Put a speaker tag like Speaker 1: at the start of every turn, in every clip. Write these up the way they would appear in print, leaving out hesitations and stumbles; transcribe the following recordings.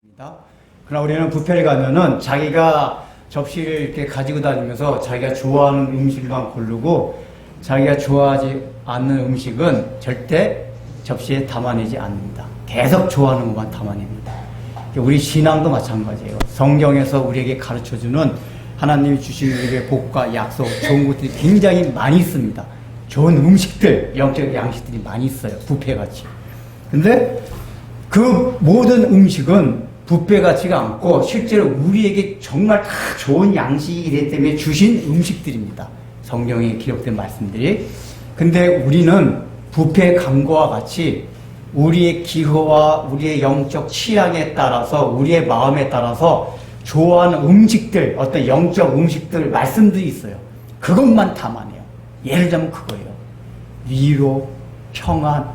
Speaker 1: 그러나 우리는 뷔페를 가면은 자기가 접시를 이렇게 가지고 다니면서 자기가 좋아하는 음식만 고르고 자기가 좋아하지 않는 음식은 절대 접시에 담아내지 않는다. 계속 좋아하는 것만 담아냅니다. 우리 신앙도 마찬가지예요. 성경에서 우리에게 가르쳐주는 하나님이 주신 우리에게 복과 약속, 좋은 것들이 굉장히 많이 있습니다. 좋은 음식들, 영적 양식들이 많이 있어요. 뷔페같이. 근데 그 모든 음식은 뷔페 같지가 않고 실제로 우리에게 정말 다 좋은 양식이 되기 때문에 주신 음식들입니다. 성경에 기록된 말씀들이. 근데 우리는 뷔페 간 거와 같이 우리의 기호와 우리의 영적 취향에 따라서 우리의 마음에 따라서 좋아하는 음식들, 어떤 영적 음식들, 말씀들이 있어요. 그것만 담아내요. 예를 들면 그거예요. 위로, 평안,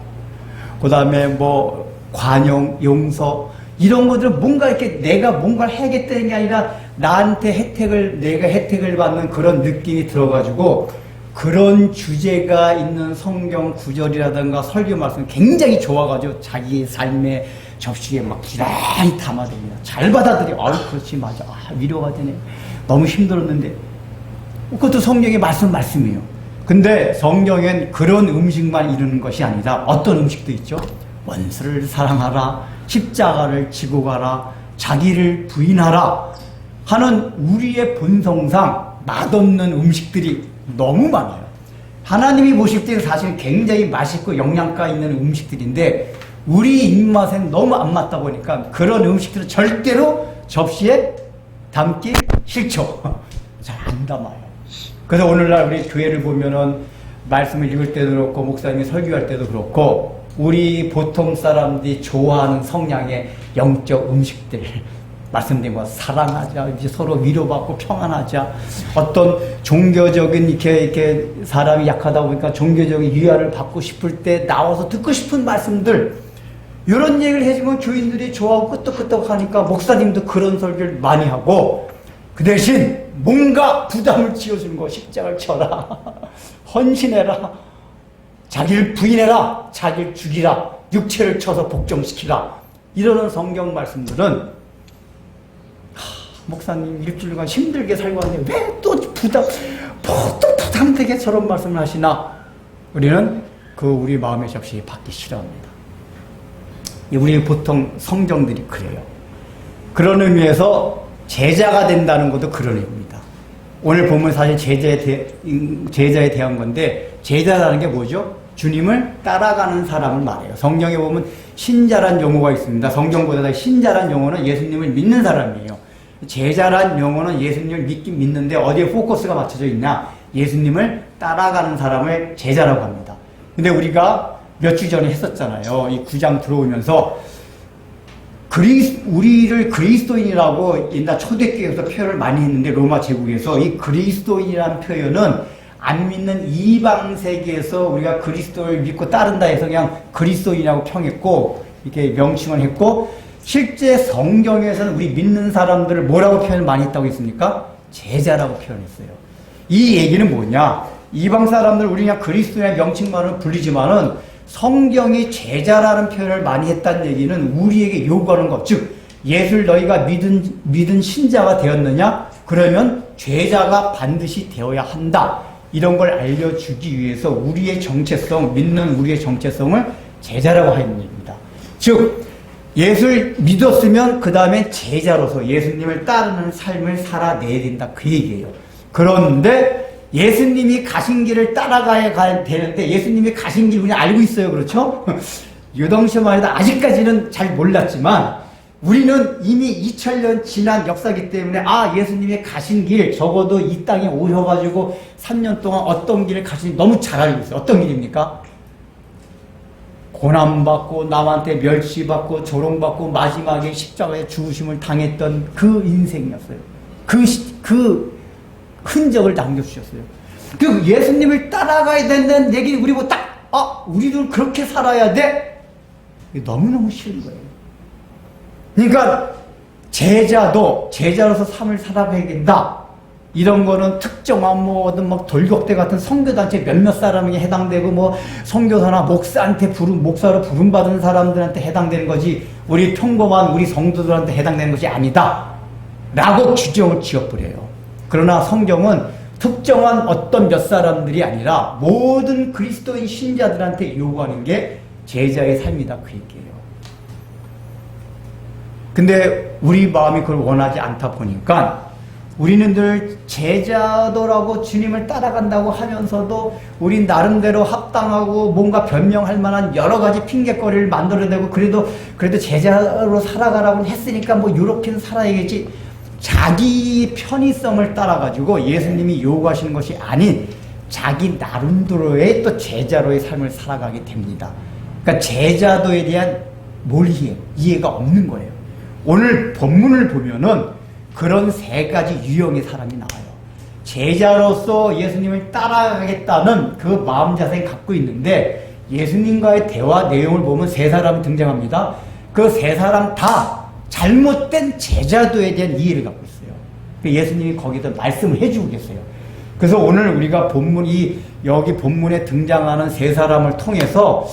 Speaker 1: 그 다음에 뭐 관용, 용서, 이런 것들은 뭔가 이렇게 내가 뭔가를 해야겠다는 게 아니라 나한테 내가 혜택을 받는 그런 느낌이 들어가지고 그런 주제가 있는 성경 구절이라든가 설교 말씀 굉장히 좋아가지고 자기의 삶의 접시에 막 기라히 담아냅니다. 잘 받아들여. 그렇지, 맞아. 위로가 되네. 너무 힘들었는데. 그것도 성경의 말씀이에요. 근데 성경엔 그런 음식만 이루는 것이 아니라 어떤 음식도 있죠? 원수를 사랑하라, 십자가를 지고 가라, 자기를 부인하라 하는 우리의 본성상 맛없는 음식들이 너무 많아요. 하나님이 보실 때는 사실 굉장히 맛있고 영양가 있는 음식들인데 우리 입맛엔 너무 안 맞다 보니까 그런 음식들은 절대로 접시에 담기 싫죠. 잘 안 담아요. 그래서 오늘날 우리 교회를 보면은 말씀을 읽을 때도 그렇고 목사님이 설교할 때도 그렇고 우리 보통 사람들이 좋아하는 성향의 영적 음식들 말씀드린 거 사랑하자, 이제 서로 위로받고 평안하자, 어떤 종교적인 이렇게 사람이 약하다 보니까 종교적인 위안을 받고 싶을 때 나와서 듣고 싶은 말씀들 이런 얘기를 해주면 교인들이 좋아하고 끄떡끄떡 하니까 목사님도 그런 설교를 많이 하고 그 대신 뭔가 부담을 지어주는 거 십자가를 쳐라 헌신해라 자기를 부인해라 자기를 죽이라 육체를 쳐서 복종시키라 이러는 성경 말씀들은 목사님 일주일간 힘들게 살고 왔는데 왜 또 부담되게 저런 말씀을 하시나 우리는 우리 마음의 접시에 받기 싫어합니다. 우리 보통 성경들이 그래요. 그런 의미에서 제자가 된다는 것도 그런 의미입니다. 오늘 보면 사실 제자에 대한 건데 제자라는 게 뭐죠? 주님을 따라가는 사람을 말해요. 성경에 보면 신자란 용어가 있습니다. 성경보다 신자란 용어는 예수님을 믿는 사람이에요. 제자란 용어는 예수님을 믿긴 믿는데 어디에 포커스가 맞춰져 있냐? 예수님을 따라가는 사람을 제자라고 합니다. 근데 우리가 몇 주 전에 했었잖아요. 이 9장 들어오면서 우리를 그리스도인이라고 옛날 초대교회에서 표현을 많이 했는데 로마 제국에서 이 그리스도인이라는 표현은 안 믿는 이방 세계에서 우리가 그리스도를 믿고 따른다 해서 그냥 그리스도인이라고 평했고 이렇게 명칭을 했고 실제 성경에서는 우리 믿는 사람들을 뭐라고 표현을 많이 했다고 했습니까? 제자라고 표현했어요. 이 얘기는 뭐냐? 이방 사람들 우리 그냥 그리스도인의 명칭만으로 불리지만은 성경이 제자라는 표현을 많이 했다는 얘기는 우리에게 요구하는 것, 즉 예수를 너희가 믿은 신자가 되었느냐? 그러면 제자가 반드시 되어야 한다. 이런 걸 알려주기 위해서 우리의 정체성, 믿는 우리의 정체성을 제자라고 하는 얘기입니다. 즉 예수를 믿었으면 그 다음에 제자로서 예수님을 따르는 삶을 살아내야 된다. 그 얘기예요. 그런데 예수님이 가신 길을 따라가야 되는데 예수님이 가신 길 그냥 알고 있어요. 그렇죠? 유덩시만 해도 아직까지는 잘 몰랐지만 우리는 이미 2000년 지난 역사이기 때문에 예수님이 가신 길 적어도 이 땅에 오셔가지고 3년 동안 어떤 길을 가신지 너무 잘 알고 있어요. 어떤 길입니까? 고난받고 남한테 멸시받고 조롱받고 마지막에 십자가에 죽으심을 당했던 그 인생이었어요. 그 흔적을 남겨주셨어요. 그 예수님을 따라가야 된다는 얘기 우리 보고 우리도 그렇게 살아야 돼? 너무너무 싫은 거예요. 그러니까 제자로서 삶을 살아가야 된다. 이런 거는 특정한 뭐 어떤 막 돌격대 같은 선교단체 몇몇 사람에게 해당되고 뭐 선교사나 목사로 부름받은 사람들한테 해당되는 거지 우리 평범한 우리 성도들한테 해당되는 것이 아니다 라고 규정을 지어버려요. 그러나 성경은 특정한 어떤 몇 사람들이 아니라 모든 그리스도인 신자들한테 요구하는 게 제자의 삶이다 그 얘기예요. 근데 우리 마음이 그걸 원하지 않다 보니까 우리는 늘 제자도라고 주님을 따라간다고 하면서도 우린 나름대로 합당하고 뭔가 변명할 만한 여러 가지 핑계거리를 만들어내고 그래도 제자로 살아가라고 했으니까 뭐 이렇게는 살아야겠지. 자기 편의성을 따라가지고 예수님이 요구하시는 것이 아닌 자기 나름대로의 또 제자로의 삶을 살아가게 됩니다. 그러니까 제자도에 대한 이해가 없는 거예요. 오늘 본문을 보면은 그런 세 가지 유형의 사람이 나와요. 제자로서 예수님을 따라가겠다는 그 마음 자세를 갖고 있는데 예수님과의 대화 내용을 보면 세 사람이 등장합니다. 그 세 사람 다 잘못된 제자도에 대한 이해를 갖고 있어요. 예수님이 거기서 말씀을 해주고 계세요. 그래서 오늘 우리가 여기 본문에 등장하는 세 사람을 통해서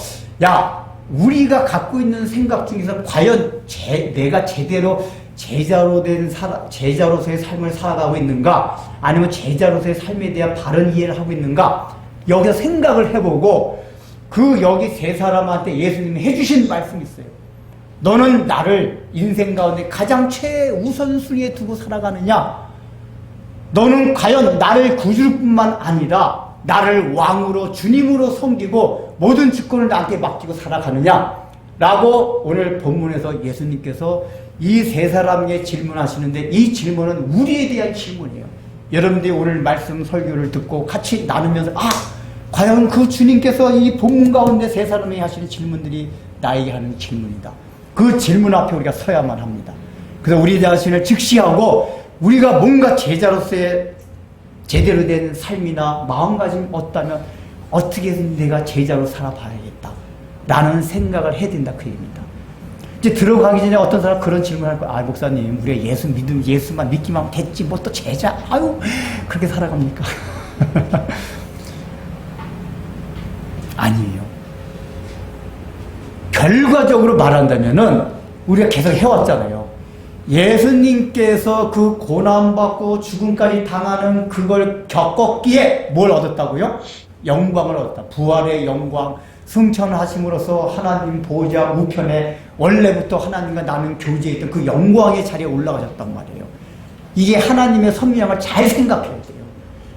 Speaker 1: 우리가 갖고 있는 생각 중에서 과연 내가 제대로 제자로서의 삶을 살아가고 있는가? 아니면 제자로서의 삶에 대한 바른 이해를 하고 있는가? 여기서 생각을 해보고 여기 세 사람한테 예수님이 해주신 말씀이 있어요. 너는 나를 인생 가운데 가장 최우선순위에 두고 살아가느냐? 너는 과연 나를 구줄 뿐만 아니라 나를 왕으로 주님으로 섬기고 모든 주권을 나한테 맡기고 살아가느냐? 라고 오늘 본문에서 예수님께서 이 세 사람에게 질문하시는데 이 질문은 우리에 대한 질문이에요. 여러분들이 오늘 말씀 설교를 듣고 같이 나누면서 과연 그 주님께서 이 본문 가운데 세 사람에게 하시는 질문들이 나에게 하는 질문이다. 그 질문 앞에 우리가 서야만 합니다. 그래서 우리 자신을 직시하고 우리가 뭔가 제자로서의 제대로 된 삶이나 마음가짐이 없다면 어떻게 해서 내가 제자로 살아봐야겠다 라는 생각을 해야 된다 그 얘기입니다. 이제 들어가기 전에 어떤 사람 그런 질문을 할 거야. 목사님 우리가 예수만 믿기만 하면 됐지 뭐 또 제자 그렇게 살아갑니까? 아니에요. 결과적으로 말한다면은 우리가 계속 해왔잖아요. 예수님께서 그 고난받고 죽음까지 당하는 그걸 겪었기에 뭘 얻었다고요? 영광을 얻었다. 부활의 영광, 승천하심으로써 하나님 보좌 우편에 원래부터 하나님과 나는 교제했던 그 영광의 자리에 올라가셨단 말이에요. 이게 하나님의 선명을 잘 생각해야 돼요.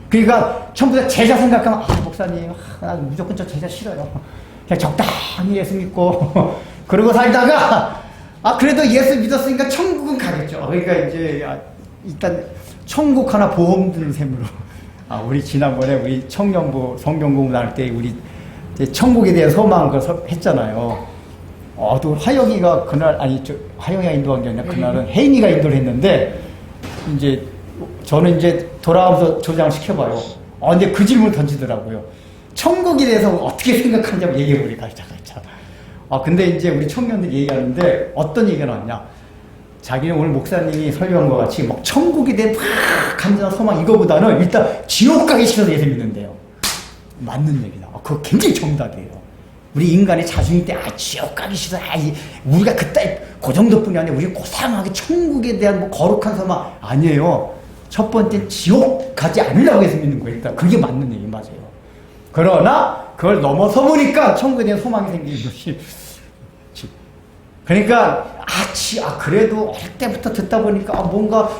Speaker 1: 그러니까 처음부터 제자 생각하면 목사님 나 무조건 저 제자 싫어요. 그냥 적당히 예수 믿고 그러고 살다가 그래도 예수 믿었으니까 천국은 가겠죠. 그러니까 이제 일단 천국 하나 보험 드는 셈으로 우리 지난번에 우리 청년부 성경 공부 나눌 때 우리 천국에 대한 소망을 했잖아요. 또 화영이가 그날 화영이가 인도한 게 아니라 그날은 혜인이가 인도를 했는데 이제 저는 이제 돌아오면서 조장을 시켜봐요. 근데 그 질문을 던지더라고요. 천국에 대해서 어떻게 생각하냐고 얘기해보니까 근데 이제 우리 청년들이 얘기하는데 어떤 얘기가 나왔냐. 자기는 오늘 목사님이 설교한 것 같이 막 천국에 대한 간절한 소망 이거보다는 일단 지옥 가기 싫어서 예수 믿는데요. 맞는 얘기다. 그거 굉장히 정답이에요. 우리 인간의 자존심 때 지옥 가기 싫어. 우리가 그 정도뿐이 아니라 우리 고상하게 천국에 대한 뭐 거룩한 소망 아니에요. 첫 번째 지옥 가지 않으려고 해서 믿는 거예요. 일단 그게 맞는 얘기 맞아요. 그러나 그걸 넘어서 보니까 천국에 대한 소망이 생기는 것이 그러니까 그래도 어릴 때부터 듣다 보니까 뭔가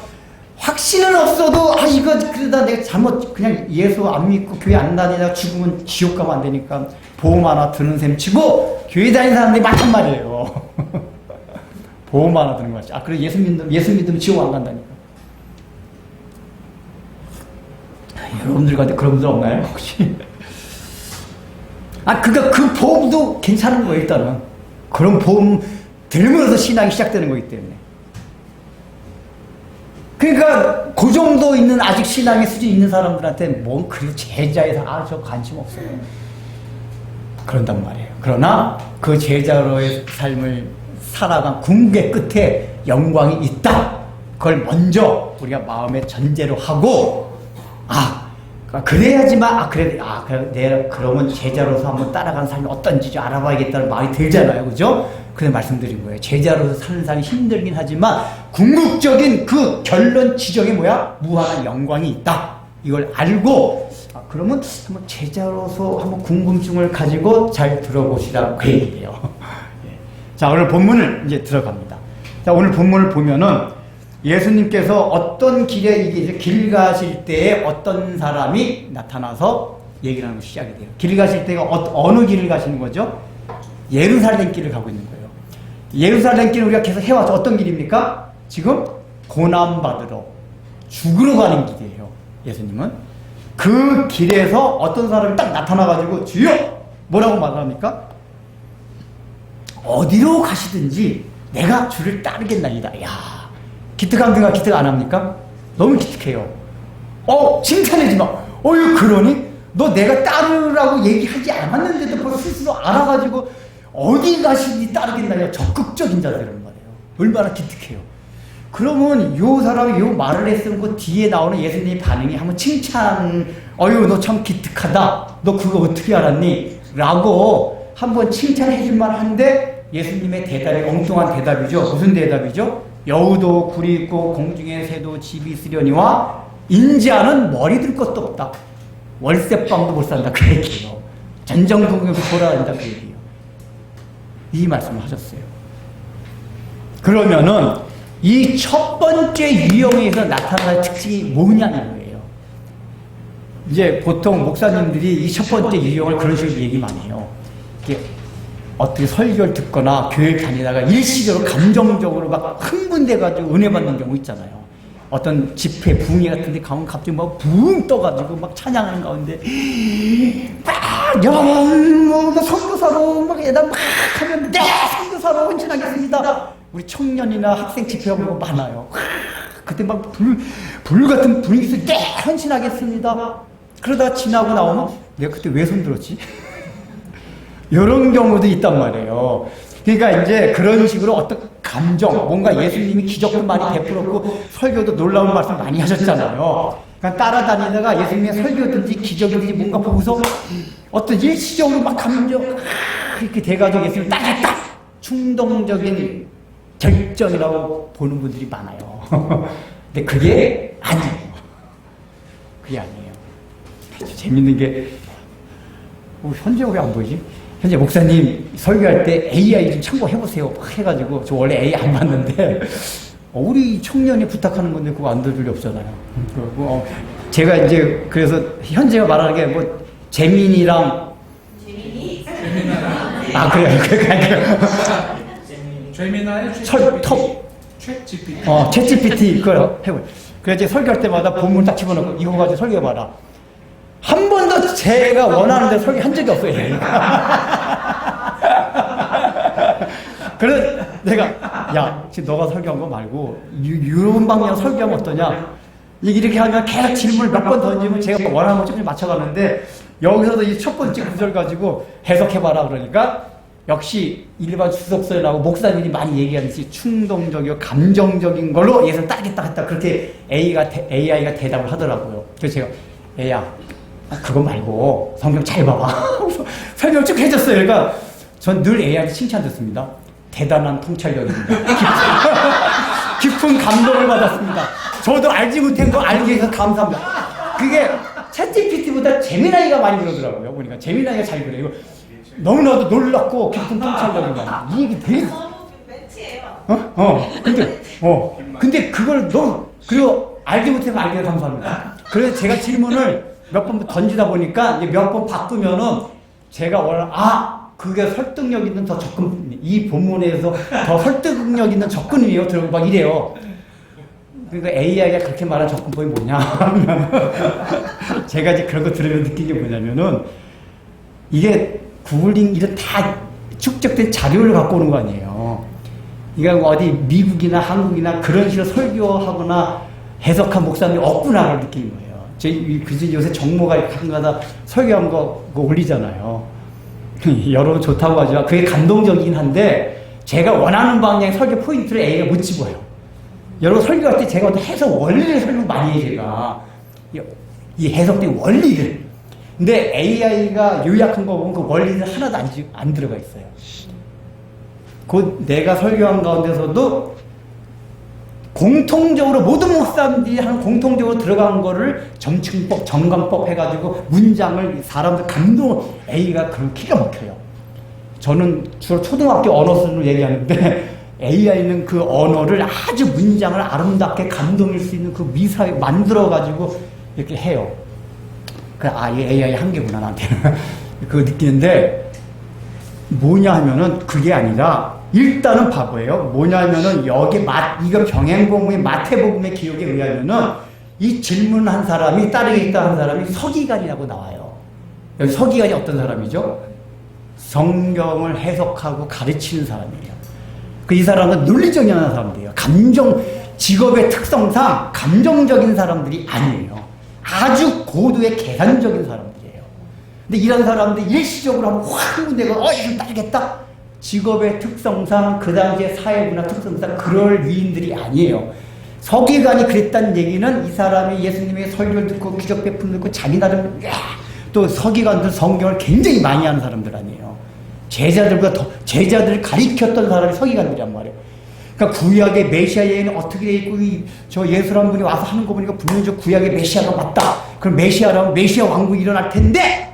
Speaker 1: 확신은 없어도 이거 그러다 내가 잘못 그냥 예수 안 믿고 교회 안 다니다가 죽으면 지옥 가면 안 되니까 보험 하나 드는 셈 치고 교회 다니는 사람들이 많단 말이에요. 보험 하나 드는 거지. 그래 예수 믿으면 지옥 안 간다니까. 여러분들 가운데 그런 분들 없나요 혹시? 그러니까 그 보험도 괜찮은 거예요 일단은. 그런 보험 들으면서 신앙이 시작되는 거기 때문에. 그러니까 그 정도 있는 아직 신앙의 수준 있는 사람들한테 그래도 제자에서 저 관심 없어요. 그런단 말이에요. 그러나 그 제자로의 삶을 살아간 궁극의 끝에 영광이 있다. 그걸 먼저 우리가 마음의 전제로 하고 그래야지만, 내가 그러면 제자로서 한번 따라가는 삶이 어떤지 좀 알아봐야겠다는 마음이 들잖아요. 그죠? 그래서 말씀드린 거예요. 제자로서 사는 삶이 힘들긴 하지만, 궁극적인 그 결론 지정이 뭐야? 무한한 영광이 있다. 이걸 알고, 그러면 한번 제자로서 한번 궁금증을 가지고 잘 들어보시라고 그 얘기예요. 자, 오늘 본문을 이제 들어갑니다. 자, 오늘 본문을 보면은 예수님께서 어떤 길에 이제 길 가실 때에 어떤 사람이 나타나서 얘기를 하는 시작이 돼요. 길 가실 때가 어느 길을 가시는 거죠? 예루살렘 길을 가고 있는 거예요. 예루살렘 길을 우리가 계속 해왔죠. 어떤 길입니까? 지금 고난받으러 죽으러 가는 길이에요. 예수님은 그 길에서 어떤 사람이 딱 나타나가지고 주여! 뭐라고 말합니까? 어디로 가시든지 내가 주를 따르겠나이다. 야, 기특합니까? 기특 안 합니까? 너무 기특해요. 칭찬해지 마. 그러니? 너 내가 따르라고 얘기하지 않았는데도 벌써 스스로 알아가지고 어디 가시니 따르겠나요? 적극적인 자들은 말이에요. 얼마나 기특해요. 그러면 요 사람이 요 말을 했으면 그 뒤에 나오는 예수님의 반응이 한번 칭찬, 너 참 기특하다. 너 그거 어떻게 알았니? 라고 한번 칭찬해 줄 만한데 예수님의 대답이 엉뚱한 대답이죠. 무슨 대답이죠? 여우도 굴이 있고 공중에 새도 집이 있으려니와 인자는 머리 들 것도 없다. 월세방도 못 산다. 그 얘기예요. 전정국에서 돌아간다. 그 얘기예요. 이 말씀을 하셨어요. 그러면은 이 첫 번째 유형에서 나타나는 특징이 뭐냐는 거예요. 이제 보통 목사님들이 이 첫 번째 유형을 그런 식으로 얘기 많이 해요. 이게 어떻게 설교를 듣거나 교회 다니다가 일시적으로 감정적으로 막 흥분돼가지고 은혜 받는 경우 있잖아요. 어떤 집회 부흥회 같은데 가면 갑자기 막 붕 떠가지고 막 찬양하는 가운데 선교사로 막 애들 막 하면 선교사로 헌신하겠습니다. 우리 청년이나 학생 집회 보면 많아요. 그때 막 불 같은 분위기에서 헌신하겠습니다. 그러다가 지나고 나오면 내가 그때 왜 손들었지? 이런 경우도 있단 말이에요. 그러니까 이제 그런 식으로 어떤 감정, 뭔가 예수님이 기적도 많이 베풀었고 설교도 놀라운 말씀 많이 하셨잖아요. 그러니까 따라다니다가 예수님의 설교든지 기적이든지 뭔가 보고서 어떤 일시적으로 막 감정 이렇게 돼가지고 예수님 따겠다! 충동적인 결정이라고 보는 분들이 많아요. 근데 그게 아니에요. 그게 아니에요. 재밌는 게 현재 왜 안 보이지? 현재 목사님 설교할 때 AI 좀 참고해보세요. 해가지고 저 원래 AI 안 봤는데 우리 청년이 부탁하는 건데 그거 안 들을 리 없잖아요. 그리고 제가 이제 그래서 현재가 말하는 게 뭐 재민이랑 그래요.
Speaker 2: 재미나의
Speaker 1: 챗GPT 챗GPT 그걸 해보. 그래서 이제 설교할 때마다 본문 딱 집어넣고 이거 가지고 설교해봐라. 한 번도 제가 원하는 대로 설교한 적이 없어요. 그래서 내가 지금 너가 설교한 거 말고 이런 방향 설교하면 어떠냐. 이렇게 하면 계속 질문을 몇 번 던지면 제가 원하는 거 조금 맞춰가는데 여기서도 이 첫 번째 구절 가지고 해석해봐라 그러니까 역시 일반 주석서에 나오고 목사님이 많이 얘기하듯이 충동적이고 감정적인 걸로 예수를 따겠다 했다 그렇게 AI가 대답을 하더라고요. 그래서 제가 애야 그거 말고 성경 잘 봐봐. 설명 쭉 해줬어요. 그러니까 전 늘 AI한테 칭찬 듣습니다. 대단한 통찰력입니다. 깊은 감동을 받았습니다. 저도 알지 못한 거 알게 해서 감사합니다. 그게 챗GPT보다 재미나이가 많이 그러더라고요. 보니까 재미나이가 잘 그래요. 너무나도 놀랍고 깊은 통찰력입니다. 이 얘기 되게 근데 그걸 그리고 알지 못해서 알게 해서 감사합니다. 그래서 제가 질문을 몇 번 던지다 보니까 이제 몇 번 바꾸면은 제가 원하는 그게 설득력 있는 더 접근, 이 본문에서 더 설득력 있는 접근이에요. 들어보고 막 이래요. 그러니까 AI가 그렇게 말한 접근법이 뭐냐 하면 제가 이제 그런 거 들으면 느낀 게 뭐냐면은 이게 구글링 이런 다 축적된 자료를 갖고 오는 거 아니에요. 이게 어디 미국이나 한국이나 그런 식으로 설교하거나 해석한 목사님이 없구나 그런 느끼는 거예요. 그래서 요새 정모가 가끔가다 설교한 거 올리잖아요. 여러분 좋다고 하지만 그게 감동적이긴 한데 제가 원하는 방향의 설교 포인트를 A가 못 집어요. 여러분 설교할 때 제가 해석 원리를 설명 많이 해요. 제가 이 해석된 원리를. 근데 AI가 요약한 거 보면 그 원리는 하나도 안 들어가 있어요. 곧 내가 설교한 가운데서도 공통적으로 모든 목사님들이 하는 공통적으로 들어간 거를 점층법, 정강법 해가지고 문장을 사람들 AI가 그런 기가 막혀요. 저는 주로 초등학교 언어술로 얘기하는데 AI는 그 언어를 아주 문장을 아름답게 감동일 수 있는 그 미사에 만들어가지고 이렇게 해요. 이 AI 한계구나, 나한테. 그거 느끼는데, 뭐냐 하면은 그게 아니라, 일단은 바보예요. 뭐냐 하면은 이거 병행복음의 마태복음의 기록에 의하면은 이 질문한 사람이, 따르겠다 한 사람이 서기관이라고 나와요. 여기 서기관이 어떤 사람이죠? 성경을 해석하고 가르치는 사람이에요. 이 사람은 논리적인 사람들이에요. 직업의 특성상 감정적인 사람들이 아니에요. 아주 고도의 계산적인 사람들이에요. 근데 이런 사람들이 일시적으로 하면 확 내가 이걸 따르겠다? 직업의 특성상 그 당시의 사회문화 특성상 그럴 위인들이 아니에요. 서기관이 그랬다는 얘기는 이 사람이 예수님의 설교를 듣고 기적 베품을 듣고 자기 나름 또 서기관들 성경을 굉장히 많이 하는 사람들 아니에요. 제자들을 가리켰던 사람이 서기관들이란 말이에요. 그러니까 구약의 메시아에는 어떻게 돼 있고 저 예수라는 분이 와서 하는 거 보니까 분명히 저 구약의 메시아가 맞다. 그럼 메시아라면 메시아 왕국이 일어날 텐데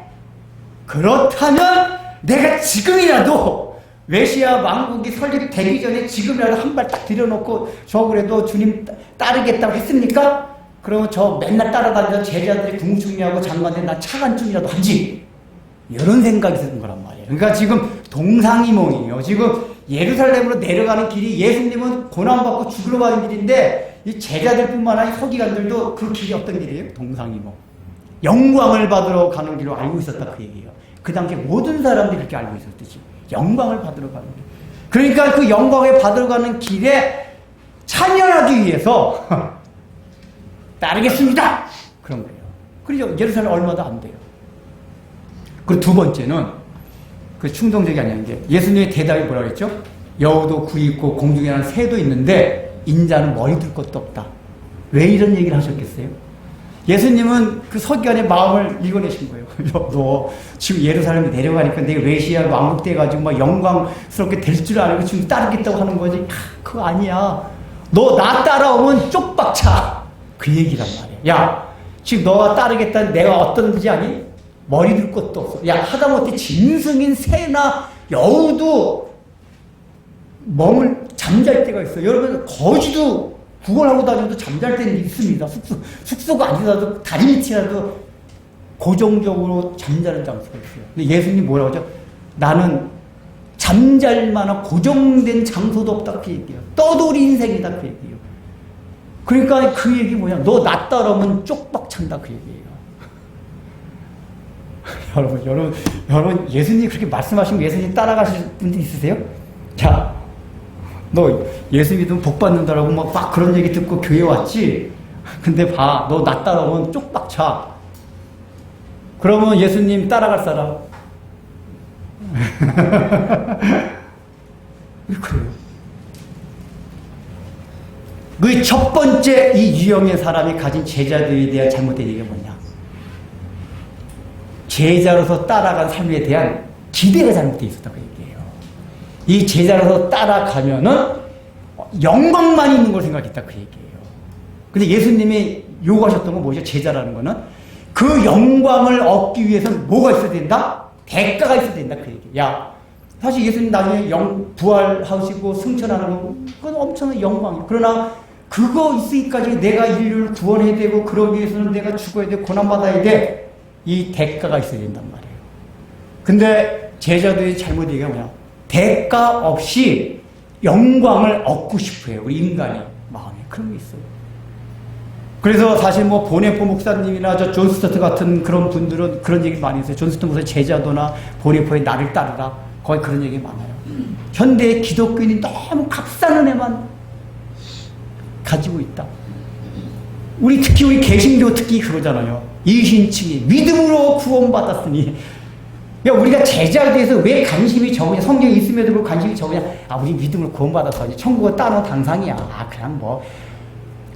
Speaker 1: 그렇다면 내가 지금이라도 메시아 왕국이 설립되기 전에 지금이라도 한 발 딱 들여놓고 저 그래도 주님 따르겠다고 했습니까? 그러면 저 맨날 따라다니던 제자들이 국무총리하고 장관들 나 차관쯤이라도 하지. 이런 생각이 드는 거란 말이에요. 그러니까 지금 동상이몽이에요. 지금 예루살렘으로 내려가는 길이 예수님은 고난받고 죽으러 가는 길인데 이 제자들뿐만 아니라 서기관들도 그 길이 어떤 길이에요? 동상이몽. 영광을 받으러 가는 길로 알고 있었다 그 얘기예요. 그 당시에 모든 사람들이 그렇게 알고 있었듯이 영광을 받으러 가는 길. 그러니까 그 영광을 받으러 가는 길에 참여하기 위해서 따르겠습니다. 그런 거예요. 그리고 예루살렘 얼마도 안 돼요. 그리고 두 번째는 그 충동적이 아니라는 게 예수님의 대답이 뭐라고 했죠? 여우도 굴이 있고 공중에 나는 새도 있는데 인자는 머리 둘 것도 없다. 왜 이런 얘기를 하셨겠어요? 예수님은 그 서기관의 마음을 읽어내신 거예요. 너 지금 예루살렘에 내려가니까 내가 메시아 왕국 돼가지고 막 영광스럽게 될 줄 알고 지금 따르겠다고 하는 거지. 그거 아니야. 너 나 따라오면 쪽박차. 그 얘기란 말이야. 야, 지금 너가 따르겠다는 내가 어떤지 아니? 머리 들 것도 없어. 야, 하다못해 짐승인 새나 여우도 잠잘 때가 있어요. 여러분, 거지도 구걸하고 다녀도 잠잘 때는 있습니다. 숙소가 아니라도 다리 밑이라도 고정적으로 잠자는 장소가 있어요. 근데 예수님이 뭐라고 하죠? 나는 잠잘 만한 고정된 장소도 없다 그 얘기예요. 떠돌이 인생이다 그 얘기예요. 그러니까 그 얘기 뭐냐? 너 나 따라오면 쪽박 찬다 그 얘기예요. 여러분 예수님이 그렇게 말씀하신 거 예수님 따라가실 분들 있으세요? 자, 너 예수 믿으면 복 받는다라고 막 그런 얘기 듣고 교회 왔지? 근데 봐, 너 나 따라오면 쪽박 차. 그러면 예수님 따라갈 사람? 그래요. 그 첫 번째 이 유형의 사람이 가진 제자들에 대한 잘못된 얘기가 뭐냐? 제자로서 따라간 삶에 대한 기대가 잘못되어 있었다고 얘기해요. 이 제자로서 따라가면은 영광만 있는 걸 생각했다 그 얘기예요. 근데 예수님이 요구하셨던 건 뭐죠? 제자라는 거는 그 영광을 얻기 위해서는 뭐가 있어야 된다? 대가가 있어야 된다 그 얘기예요. 야, 사실 예수님 나중에 부활하시고 승천하는 거 그건 엄청난 영광이에요. 그러나 그거 있으기까지 내가 인류를 구원해야 되고 그러기 위해서는 내가 죽어야 되고 고난받아야 돼. 이 대가가 있어야 된단 말이에요. 근데 제자들이 잘못 얘기가 뭐냐? 대가 없이 영광을 얻고 싶어요. 우리 인간의 마음에 그런 게 있어요. 그래서 사실 뭐 보네포 목사님이나 저 존 스토트 같은 그런 분들은 그런 얘기 많이 했어요. 존 스토트 목사 제자도나 보네포의 나를 따르라. 거의 그런 얘기 많아요. 현대의 기독교인이 너무 값싸는 애만 가지고 있다. 특히 우리 개신교 특히 그러잖아요. 이신층이 믿음으로 구원받았으니. 야, 우리가 제자에 대해서 왜 관심이 적으냐? 성경이 있음에도 불구하고 관심이 적으냐? 우리 믿음으로 구원받았어. 천국은 따로 당상이야. 그냥 뭐.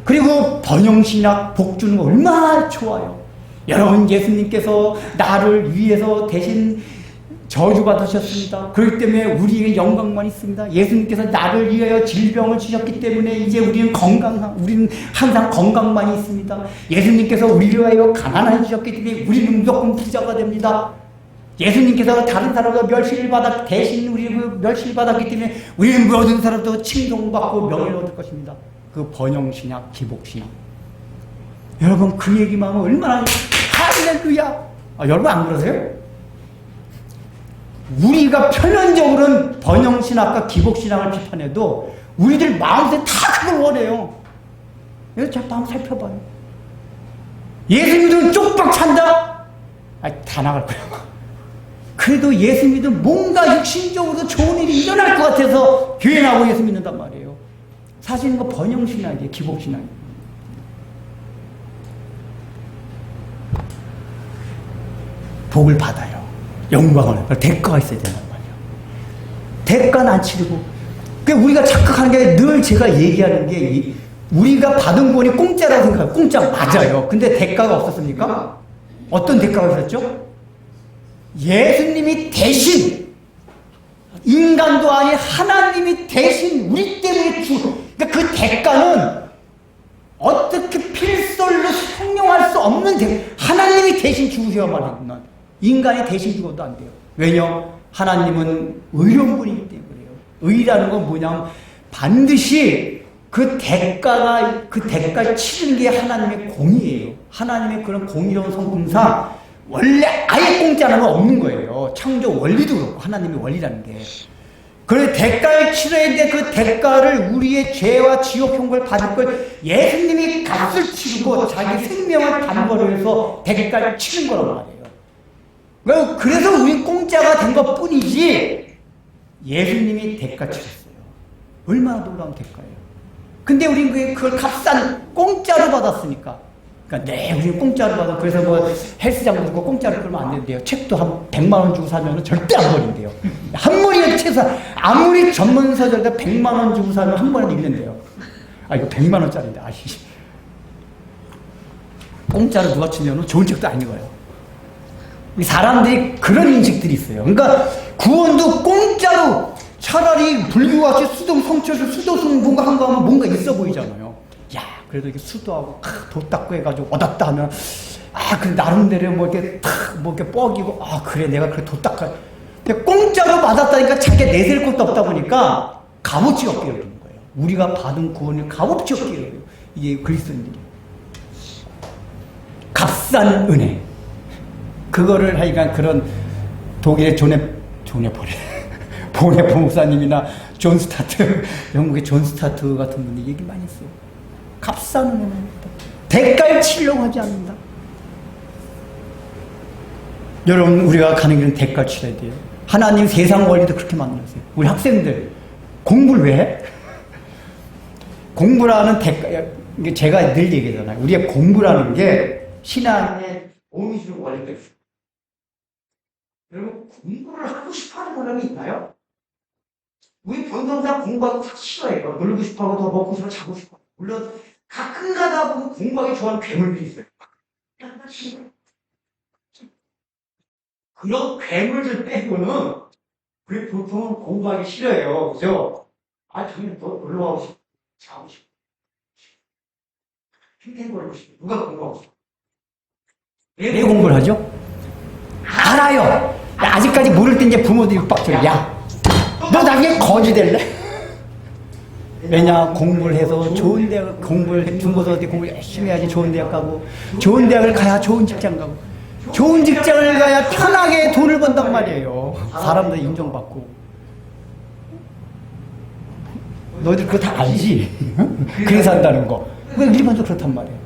Speaker 1: 그리고 번영신학 복 주는 거 얼마나 좋아요. 여러분, 예수님께서 나를 위해서 대신 저주받으셨습니다. 그렇기 때문에 우리에게 영광만 있습니다. 예수님께서 나를 위하여 질병을 주셨기 때문에 이제 우리는 우리는 항상 건강만 있습니다. 예수님께서 우리를 위하여 가난을 주셨기 때문에 우리는 무조건 부자가 됩니다. 예수님께서 다른 사람보다 대신 우리를 멸시를 받았기 때문에 우리는 모든 사람도 칭송받고 명예를 얻을 것입니다. 그 번영신약, 기복신약. 여러분, 그 얘기만 하면 얼마나 할렐루야! 여러분 안 그러세요? 우리가 표면적으로는 번영신학과 기복신학을 비판해도 우리들 마음속에 다 그걸 원해요. 그래서 자꾸 한번 살펴봐요. 예수 믿으면 쪽박 찬다? 다 나갈 거야. 그래도 예수 믿으면 뭔가 육신적으로 좋은 일이 일어날 것 같아서 교회 나오고 예수 믿는단 말이에요. 사실 이거 번영신학이에요. 기복신학이에요. 복을 받아요. 영광을. 대가가 있어야 된단 말이에요. 대가는 안 치르고. 그러니까 우리가 착각하는 게 늘 제가 얘기하는 게 우리가 받은 구원이 공짜라고 생각해요. 공짜 맞아요. 근데 대가가 없었습니까? 어떤 대가가 있었죠? 예수님이 대신, 인간도 아닌 하나님이 대신 우리 때문에 그러니까 그 대가는 어떻게 필설로 형용할 수 없는 하나님이 대신 죽으셔야만 하구나. 인간이 대신 죽어도 안 돼요. 왜냐? 하나님은 의로운 분이기 때문에 그래요. 의라는 건 뭐냐면 반드시 그 대가를 치르는 게 하나님의 공의예요. 하나님의 그런 공의로운 성품상 원래 아예 공짜는 건 없는 거예요. 창조 원리도 그렇고 하나님의 원리라는 게. 그래서 대가를 치러야 돼. 그 대가를 우리의 죄와 지옥 형벌 받을 걸 예수님이 값을 치르고 자기 생명을 담보로 해서 대가를 치른 거란 말이에요. 그래서 우린 공짜가 된 것 뿐이지 예수님이 대가 치렀어요. 얼마나 놀라운 대가예요. 근데 우린 그걸 값싼 공짜로 받았으니까. 그러니까 우리는 공짜로 받아. 그래서 뭐 헬스장도 그렇고 공짜로 끌면 안 된대요. 책도 한 100만 원 주고 사면 절대 안 버린대요. 한 번이라도 최소한 아무리 전문서적에다 100만 원 주고 사면 한 번은 읽는데요. 이거 100만 원짜리인데 공짜로 누가 치면 좋은 책도 안 읽어요. 사람들이 그런 인식들이 있어요. 그러니까 구원도 공짜로 차라리 불교같이 수동 성철 수도승 뭔가 한 거 하면 뭔가 있어 보이잖아요. 야, 그래도 이렇게 수도하고 도 닦고 해가지고 얻었다 하면 그 나름대로 뭐 이렇게 뻐기고 그래 내가 그래 도 닦아. 근데 공짜로 받았다니까 자기가 내세울 것도 없다 보니까 값어치 없게 여기는 거예요. 우리가 받은 구원을 값어치 없게 여겨요. 이게 그리스도인들이 값싼 은혜. 그거를 하여간 그런 독일의 보네포 목사님이나 존 스타트, 영국의 존 스타트 같은 분이 얘기 많이 했어요. 값싼 은혜입니다. 대가를 치려고 하지 않는다. 여러분, 우리가 가는 길은 대가를 치러야 돼요. 하나님 세상 원리도 그렇게 만들었어요. 우리 학생들 공부를 왜 해? 공부라는 대가, 제가 늘 얘기하잖아요. 우리의 공부라는 게 신앙의 오미술 원리가 있어요. 여러분, 공부를 하고 싶어 하는 사람이 있나요? 우리 변동상 공부하고 다 싫어해요. 놀고 싶어 하고 더 먹고 싶어 자고 싶어. 물론, 가끔 가다 보면 공부하기 좋아하는 괴물들이 있어요. 그런 괴물들 빼고는, 우리 보통은 공부하기 싫어해요. 그죠? 저는 더 놀러 가고 싶어. 자고 싶어. 핑계거리고 싶어. 누가 공부하고 싶어? 왜 공부를 하죠? 알아요. 아직까지 모를 때 이제 부모들이 빡쳐요. 야, 너 나중에 거지 될래? 왜냐, 공부를 해서 좋은 대학, 중고등학교 때 공부를 열심히 해야지 좋은 대학 가고, 좋은 대학을 가야 좋은 직장 가고, 좋은 직장을 가야 편하게 돈을 번단 말이에요. 사람들 인정받고. 너희들 그거 다 알지? 그래서 한다는 거. 일반적으로 그렇단 말이에요.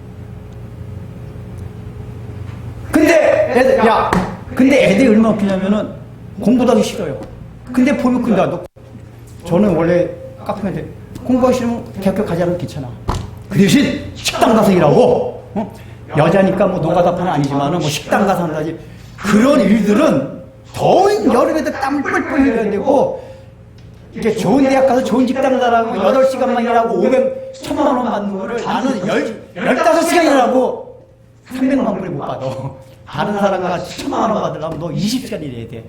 Speaker 1: 근데 애들이 얼마나 웃기냐면은 공부도 하기 싫어요. 근데 보면 저는 원래 깎으면 공부하기 싫으면 대학교 가지 않으면 괜찮아. 그 대신 식당 가서 일하고, 여자니까 뭐 노가다파는 아니지만은 뭐 식당 가서 한다지. 그런 일들은 더운 여름에도 땀을 뻘뻘 흘려야 되고, 이렇게 좋은 대학 가서 좋은 직장 가라고 8시간만 일하고 1000만 원 받는 거를 나는 15시간 일하고 300만 불에 못 받아. 다른 사람과 같이 1000만 원 받으려면 너 20시간 일해야 돼.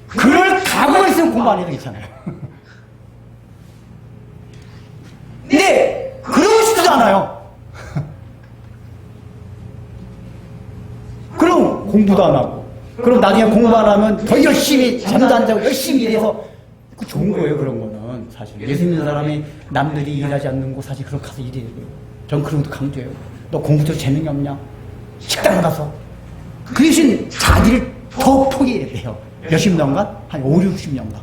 Speaker 1: 그럴 각오가 있으면 공부 안 해도 괜찮아요. 근데 그러고 싶지도 않아요. 그럼 공부도 안 하고, 그럼 나중에 공부 안 하면 더 열심히 잠도 안 자고 열심히 일해서 그 좋은 거예요. 그런 거는 사실 예수 믿는 사람이 남들이 일하지 않는 곳 사실 그렇게 가서 일해야 돼요. 전 그런 것도 강조해요. 너 공부도 재능이 없냐? 식당 가서 그 대신 자기를 더 포기해야 돼요. 몇십 년간? 한 5, 60년간.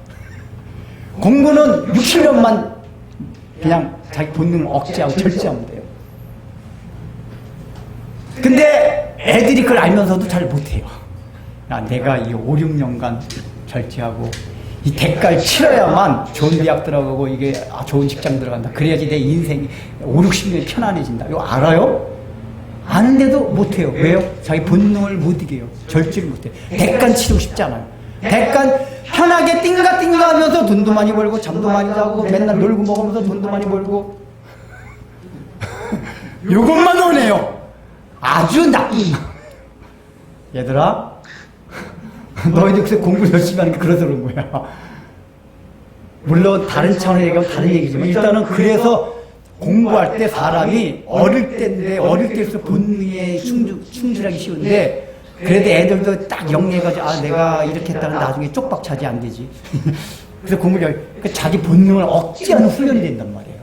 Speaker 1: 공부는 60년만 그냥 자기 본능을 억제하고 절제하면 돼요. 근데 애들이 그걸 알면서도 잘 못해요. 야, 내가 이 5, 6년간 절제하고 이 대가를 치러야만 좋은 대학 들어가고 이게 좋은 직장 들어간다. 그래야지 내 인생이 5, 60년이 편안해진다. 이거 알아요? 아는데도 못해요. 왜요? 자기 본능을 못 이겨요. 절제를 못해요. 대가는 치르고 싶지 않아요. 대가는 편하게 띵가띵가 하면서 돈도 많이 벌고 잠도 많이 자고 맨날 놀고 먹으면서 돈도 많이 벌고 요것만 원해요. 아주 나쁜. 얘들아, 너희들 그새 공부 열심히 하는 게 그래서 그런 거야. 물론 다른 차원의 얘기하면 다른 얘기지만 일단은 그래서 공부할 때 사람이 어릴 때인데 어릴 때일수록 본능에 충실하기 쉬운데 그래도 애들도 딱 영리해가지고 아 내가 이렇게 했다가 나중에 쪽박 차지 안 되지. 그래서 공부를 그러니까 자기 본능을 억제하는 훈련이 된단 말이에요.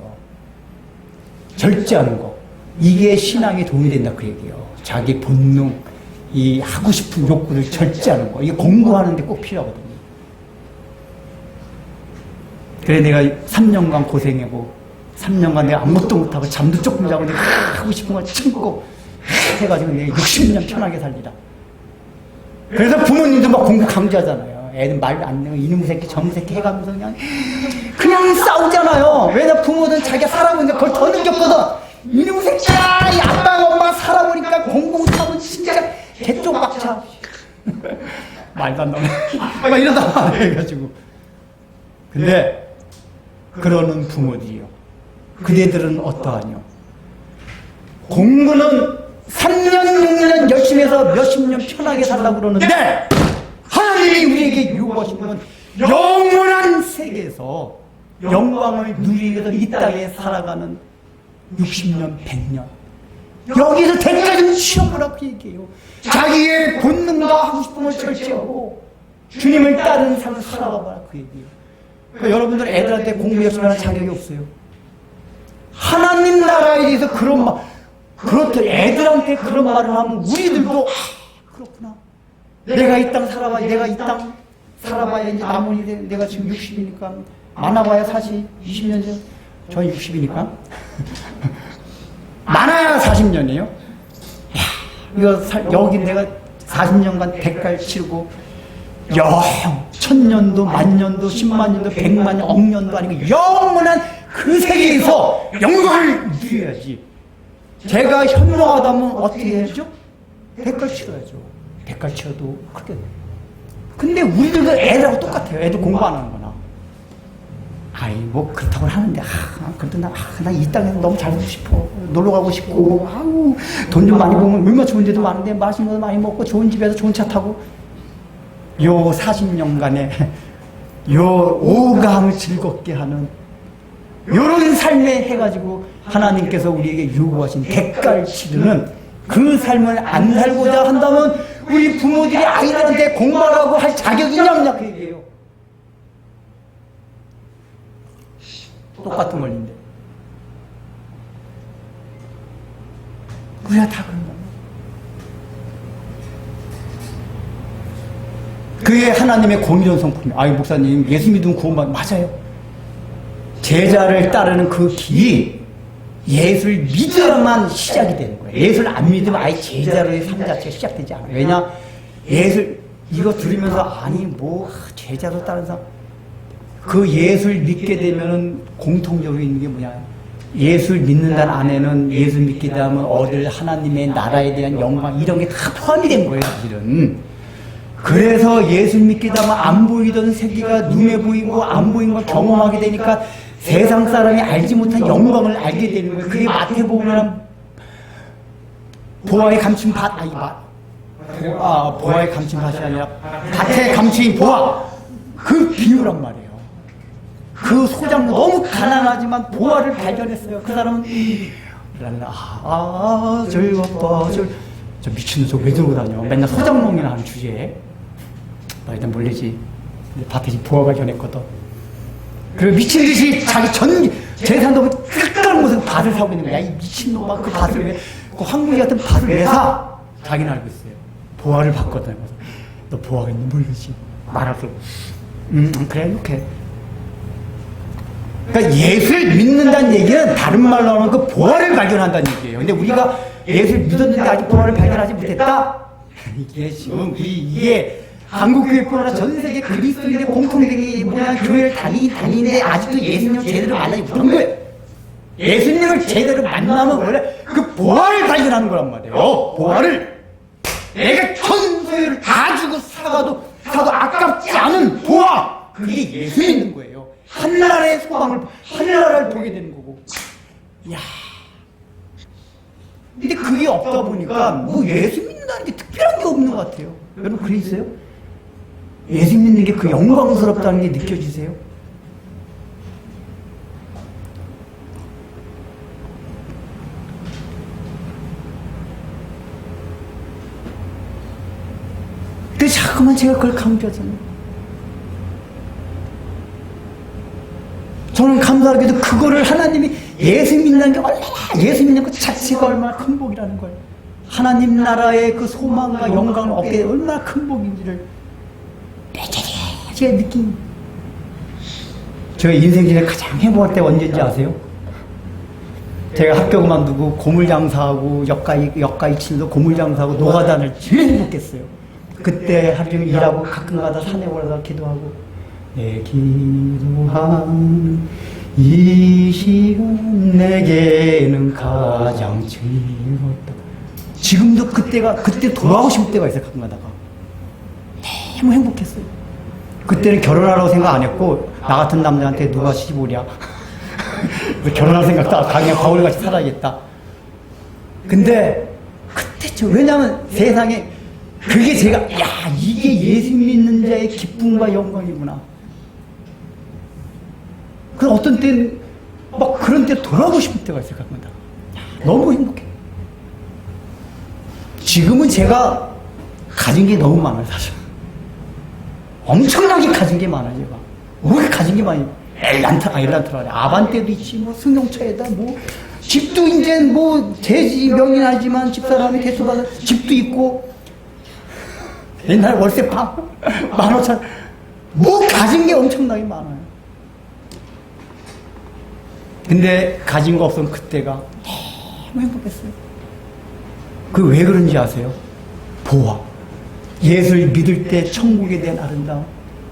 Speaker 1: 절제하는 거. 이게 신앙에 도움이 된다 그 얘기예요. 자기 본능, 이 하고 싶은 욕구를 절제하는 거. 이게 공부하는데 꼭 필요하거든요. 그래 내가 3년간 고생하고 3년간 내가 아무것도 못하고 잠도 조금 자고 내가 하고 싶은 걸 참고 해가지고 내가 60년 편하게 살리라. 그래서 부모님도 막 공부 강조하잖아요. 애는 말 안 내고 이놈 새끼 저놈 새끼 해가면서 그냥 싸우잖아요. 왜냐 부모는 자기가 살아보니까 그걸 더 느꼈거든. 이놈 새끼야 이 아빠가 엄마가 살아보니까 공부 못하면 진짜 개쪽박차. 말도 안 나오네. 막 이러다가 해가지고. 근데 그러는 부모들이요. 그대들은 어떠하뇨? 공부는 3년, 6년 열심히 해서 몇십 년 편하게 살라고 그러는데 하나님이 우리에게 요구하신 건 영원한 세계에서 영광을 누리기 위해서 이 땅에 살아가는 60년, 100년 여기서 대가 좀 치워보라고 얘기해요. 자기의 본능과 하고 싶은 걸 절제하고 주님을 따르는 삶을 살아가보라 그 얘기예요. 그러니까 여러분들 애들한테 공부 열심히 하는 자격이 없어요. 하나님 나라에 대해서 그런 말, 그렇다 애들한테 그런 말을 하면 우리들도 그렇구나. 내가 이 땅 살아봐야, 내가 이 땅 살아봐야 이제 남은 내가 지금 60이니까 많아봐야 사실 20년 전, 저 60이니까 많아야 40년이에요. 이거 여기 내가 40년간 대가를 치르고 영 1000년도, 만년도, 10만년도, 100만년, 억년도 아니고 영원한 그 세계에서 영광을 누려야지. 제가 현명하다면 어떻게 해야죠? 대가를 치러야죠. 대가를 치러도 그렇게. 근데 우리들도 애들하고 똑같아요. 애들 공부 안 하는 거나. 아이, 뭐, 그렇다고 하는데, 그래도 나 이 땅에 너무 잘 살고 싶어. 놀러 가고 싶고, 돈 좀 많이 벌면 얼마나 좋은 데도 많은데, 맛있는 것도 많이 먹고, 좋은 집에서 좋은 차 타고. 요 40년간의 요 오감을 즐겁게 하는 요런 삶에 해가지고 하나님께서 우리에게 요구하신 대가를 치르는 그 삶을 안 살고자 한다면 우리 부모들이 아이들한테 공부하라고 할 자격이 없냐 그 얘기예요. 똑같은 원리인데 우리가 다 그런 거예요. 그게 하나님의 공의로운 성품이에요. 아유 목사님 예수 믿으면 구원받 맞아요. 제자를 따르는 그 길이 예수를 믿어야만 시작이 되는 거예요. 예수를 안 믿으면 아예 제자로의 삶 자체가 시작되지 않아요. 왜냐? 예수 이거 들으면서 아니 뭐 제자로 따르는 사람 그 예수를 믿게 되면은 공통적으로 있는 게 뭐냐? 예수를 믿는다는 안에는 예수 믿게 되면 얻을 하나님의 나라에 대한 영광 이런 게 다 포함이 된 거예요, 사실은. 그래서 예수 믿게 되면 안 보이던 세계가 눈에 보이고 안 보이는 걸 경험하게 되니까 세상 사람이 알지 못한 영광을 알게 되는 거예요. 그게 마태복음이란 보아의 감춘 밭, 보아의 감춘 밭이 아니라 밭에 감춘 보아. 그 비유란 말이에요. 그 소장 너무 가난하지만 보아를 발견했어요. 그 사람은 즐겁다. 저 미친놈 저왜 들고 다녀. 맨날 소장농이나 하는 주제에. 나 일단 몰리지. 밭에 보아가 견했거든. 그리고 미친 듯이 자기 전 재산도 끝까지 무슨 밭을 사고 있는 거야. 이 미친놈아 그 밭을 왜, 그 황무지 같은 밭을 왜 사? 자기는 알고 있어요. 보아를 봤거든. 그래서 너 보아가 있는 모르지. 말하고. 그래, 이렇게. 그러니까 예술 믿는다는 얘기는 다른 말로 하면 그 보아를 발견한다는 얘기예요. 근데 우리가 예술 믿었는데 아직 보아를 발견하지 못했다? 이게 지금 이게 한국교회뿐 아니라 전 세계 그리스도인의 공통되게 뭐냐 교회를 다니는데 아직도 예수님을 제대로 만나지 못한 거예요. 예수님을 제대로 만나면 원래 그 보아를 발견하는 거란 말이에요. 보아를 내가 전 소유를 다 주고 사도 아깝지 않은 보아, 그게 예수 믿는 거예요. 한나라의 소망을, 한나라를 보게 되는 거고. 야. 근데 그게 없다 보니까 뭐 예수 믿는다는 게 특별한 게 없는 것 같아요. 여러분 그러세요? 예수 믿는 게 그 영광스럽다는 게 느껴지세요? 근데 자꾸만 제가 그걸 강조하잖아요. 저는 감사하게도 그거를 하나님이 예수 믿는 게 얼마나, 예수 믿는 것 자체가 얼마나 큰 복이라는 걸, 하나님 나라의 그 소망과 영광을 얻게 되 얼마나 큰 복인지를 제가 느낀. 제가 인생 중에 가장 행복할 때 언제인지 아세요? 제가 학교 그만두고 고물 장사하고 역가이 치면서 고물 장사하고 노가다를 제일 행복했어요. 그때 하루 종일 일하고 가끔가다 산에 올라가 기도하고, 내 기도한 이 시간 내게는 가장 즐겁다. 지금도 그때 돌아가고 싶을 때가 있어요. 가끔가다가 너무 행복했어요. 그때는 결혼하라고 생각 안 했고, 나 같은 남자한테 누가 시집 오랴. 결혼할 생각도 안 하고 그냥 거울같이 살아야겠다. 근데 그때죠. 왜냐하면 세상에 그게 제가, 이게 예수 믿는 자의 기쁨과 영광이구나. 그 어떤 때는 막 그런 때 돌아가고 싶을 때가 있어요. 가끔가다. 너무 행복해. 지금은 제가 가진 게 너무 많아요, 사실. 엄청나게 가진 게 많아요, 제가. 왜 가진 게 많이, 엘란트라, 아반떼도 있지, 뭐, 승용차에다, 뭐, 집도 이제 뭐, 제 명의나지만 집사람이 대소받은 집도 있고, 옛날 월세 15,000원, 뭐, 가진 게 엄청나게 많아요. 근데 가진 거 없으면 그때가 너무 행복했어요. 그 왜 그런지 아세요? 보아. 예수를 믿을 때 천국에 대한 아름다움.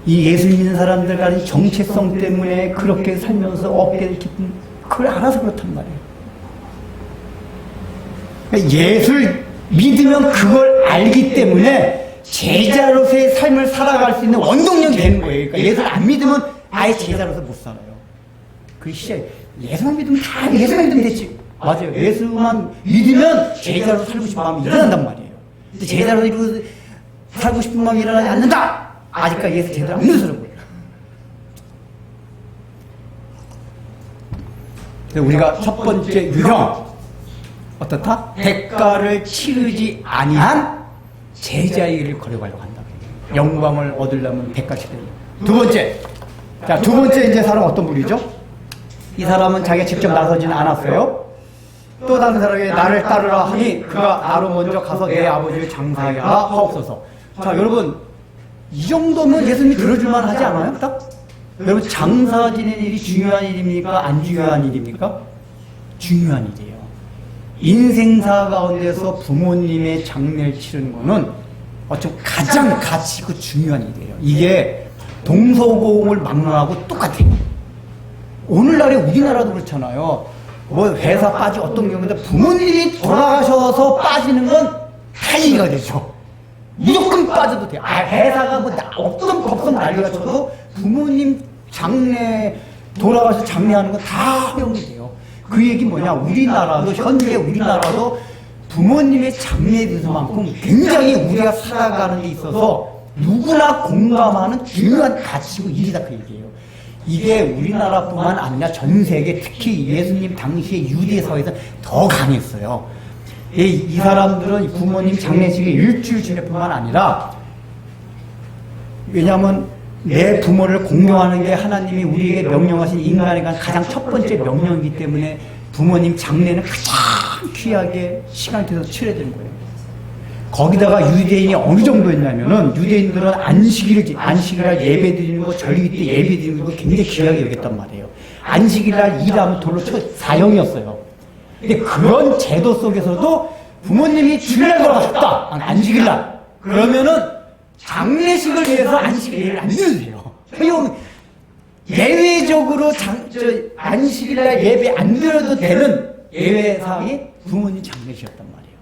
Speaker 1: 이 예수 믿는 사람들 가진 정체성 때문에 그렇게 살면서 얻게 될 기쁨, 그걸 알아서 그렇단 말이에요. 예수를 믿으면 그걸 알기 때문에 제자로서의 삶을 살아갈 수 있는 원동력이 되는 거예요. 그러니까 예수를 안 믿으면 아예 제자로서 못 살아요. 그 시작이. 예수만 믿으면 예수만 믿으면 됐지. 맞아요. 예수만 믿으면 제자로 살고 싶은 마음이 일어난단 말이에요. 근데 제자로 살고 싶은 마음이 일어나지 않는다! 아직까지 예수 제대로 안 믿어서 그런 거예요. 우리가 첫 번째 유형, 어떻다? 대가를 치르지 아니한 제자의 길을 걸어가려고 한다. 영광을 얻으려면 대가 치르는. 두 번째. 자, 두 번째 이제 사람 어떤 분이죠? 이 사람은 자기가 직접 나서지는 않았어요. 또 다른 사람이 나를 따르라 하니 그가 나로 먼저 가서 내 아버지를 장사하게 하옵소서. 자, 여러분, 이 정도면 예수님이 들어줄만 하지 않아요? 딱? 여러분, 장사 지내는 일이 중요한 일입니까? 안 중요한 일입니까? 중요한 일이에요. 인생사 가운데서 부모님의 장례를 치르는 거는 어쩜 가장 가치 있고 중요한 일이에요. 이게 동서고금을 막론하고 똑같아요. 오늘날에 우리나라도 그렇잖아요. 뭐 회사 빠지 어떤 경우인데 부모님이 돌아가셔서 빠지는 건 다 이해가 되죠. 무조건 빠져도 돼요. 회사가 뭐 어떤 법성 난리가 쳐도 부모님 장례 돌아가서 장례하는 건 다 허용이 돼요. 그 얘기 뭐냐? 우리나라도 현재 우리나라도 부모님의 장래에 대해서만큼 굉장히 우리가 살아가는 데 있어서 누구나 공감하는 중요한 가치고 일이다 그 얘기예요. 이게 우리나라뿐만 아니라 전 세계 특히 예수님 당시의 유대 사회에서 더 강했어요. 이 사람들은 부모님 장례식이 일주일 전에뿐만 아니라 왜냐하면 내 부모를 공경하는 게 하나님이 우리에게 명령하신 인간에 관한 가장 첫 번째 명령이기 때문에 부모님 장례는 가장 귀하게 시간을 들여서 치러야 되는 거예요. 거기다가 유대인이 어느 정도였냐면은 유대인들은 안식일날 예배 드리는 거, 절기 때 예배 드리는 거 굉장히 귀하게 여겼단 말이에요. 안식일날 일하면 돌로 쳐 사형이었어요. 근데 그런 제도 속에서도 부모님이 주일날 돌아가셨다. 안식일날. 그러면은 장례식을 위해서 안식일 예를 안 드려도 돼요. 예외적으로 안식일날 예배 안 드려도 되는 예외사항이 부모님 장례식이었단 말이에요.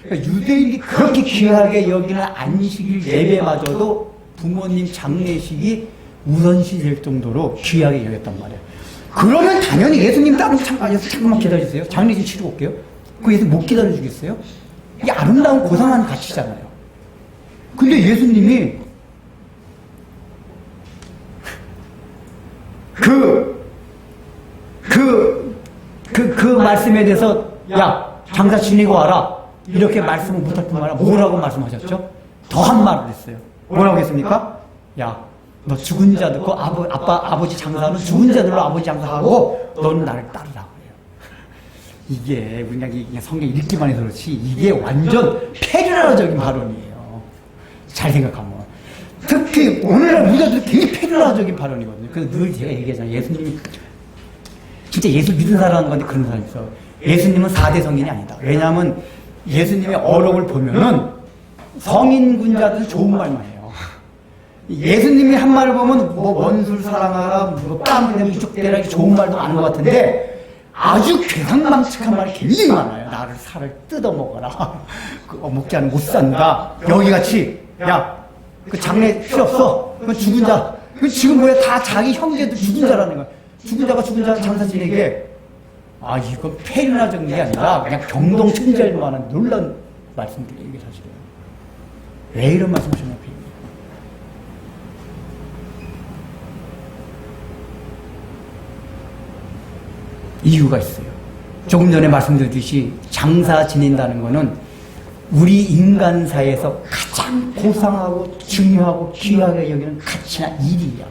Speaker 1: 그러니까 유대인이 그렇게 귀하게 여기는 안식일 예배마저도 부모님 장례식이 우선시 될 정도로 귀하게 여겼단 말이에요. 그러면 당연히 예수님 따로 잠깐만 기다리세요. 장례식 치르고 올게요. 그 예수 못 기다려주겠어요? 이게 아름다운 고상한 가치잖아요. 근데 예수님이 그 말씀에 대해서 야 장사 지내고 와라 이렇게 말씀을 못할 뿐만 아니라 뭐라고 말씀하셨죠? 더 한 말을 했어요. 뭐라고 했습니까? 야 너 죽은 자들 그 아버지 장사는 죽은 자들로 아버지 장사하고 너는 나를 따르라고 해요. 이게 그냥 성경 읽기만 해서 그렇지 이게 완전 페르나적인 발언이에요. 잘 생각하면 특히 오늘날 우리가 되게 페르나적인 발언이거든요. 그래서 늘 제가 얘기하잖아요. 예수님이 진짜 예수 믿는 사람은 건데 그런 사람이 있어. 예수님은 4대 성인이 아니다. 왜냐하면 예수님의 어록을 보면은 성인군자들 좋은 말만 해요. 예수님이 한 말을 보면 뭐 원수를 사랑하라, 뭐 뺨을 내면 이쪽대라 이렇게 좋은 말도 많은 것 같은데 아주 괴상망측한 말이 굉장히 많아요. 나를 살을 뜯어먹어라. 먹지 않으면 못 산다. 여기같이 야 그 장례 필요 없어. 그건 죽은 자. 그 지금 뭐야 다 자기 형제도 죽은 자라는 거야. 죽은 자가 죽은 자 장사 지내게 아 이건 페르나적인 게 아니라 그냥 경동천지할 만한 놀라운 말씀들이에요. 이게 사실은. 왜 이런 말씀하셨나 이유가 있어요. 조금 전에 말씀드렸듯이 장사 지낸다는 거는 우리 인간사에서 가장 고상하고 중요하고 귀하게 여기는 가치나 일이야.